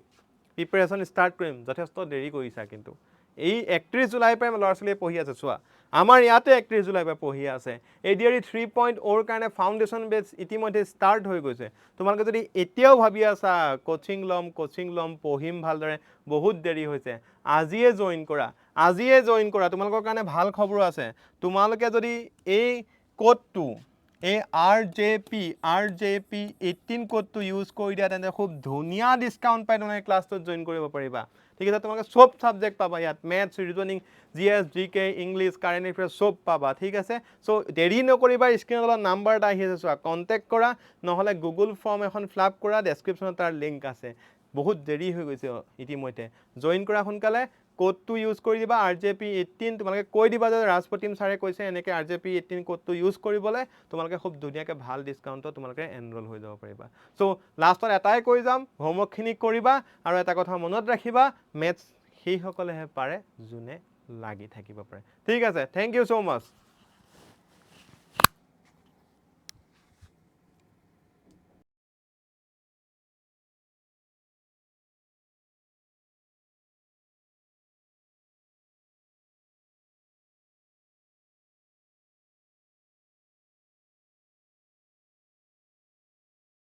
প্ৰিপাৰেশ্যন ষ্টাৰ্ট কৰিম যথেষ্ট দেৰি কৰিছা কিন্তু এই 31 জুলাইৰ পৰা ল'ৰা ছোৱালীয়ে পঢ়ি আছে চোৱা আমাৰ ইয়াতে 31 জুলাইৰ পৰা পঢ়ি আছে ADRE 3.0 কাৰণে ফাউণ্ডেশ্যন বেচ ইতিমধ্যে ষ্টাৰ্ট হৈ গৈছে তোমালোকে যদি এতিয়াও ভাবি আছা কোচিং ল'ম পঢ়িম ভালদৰে বহুত দেৰি হৈছে আজিয়ে জইন কৰা তোমালোকৰ কাৰণে ভাল খবৰ আছে তোমালোকে যদি এই কোডটো এই RJP 18 কোডটো ইউজ কৰি দিয়া তেন্তে খুব ধুনীয়া ডিছকাউণ্ট পাই তোমালোকে ক্লাছটোত জইন কৰিব পাৰিবা ঠিক আছে তোমালোকে সব সাবজেক্ট পাবা ইয়াত maths reasoning GS GK English current affairs সব পাবা ঠিক আছে সো দেৰি নকৰিবা স্ক্ৰীনত নাম্বাৰ এটা আহি আছে চোৱা কণ্টেক্ট কৰা নহলে গুগল ফৰ্ম এখন ফিল আপ কৰা ডেছক্ৰিপশ্যনত তাৰ লিংক আছে বহুত দেৰি হৈ গৈছে ইতিমধ্যে জইন কৰা সোনকালে কোডটো ইউজ কৰি দিবা RJP 18 তোমালোকে কৈ দিবা যে ৰাজপ্ৰতিম ছাৰে কৈছে এনেকৈ RJP 18 কোডটো ইউজ কৰিবলৈ তোমালোকে খুব ধুনীয়াকৈ ভাল ডিছকাউণ্টত তোমালোকে এনৰোল হৈ যাব পাৰিবা সো লাষ্টত এটাই কৈ যাম হোমৱৰ্কখিনি কৰিবা আৰু এটা কথা মনত ৰাখিবা মেথছ সেইসকলেহে পাৰে যোনে লাগি থাকিব পাৰে ঠিক আছে থেংক ইউ so much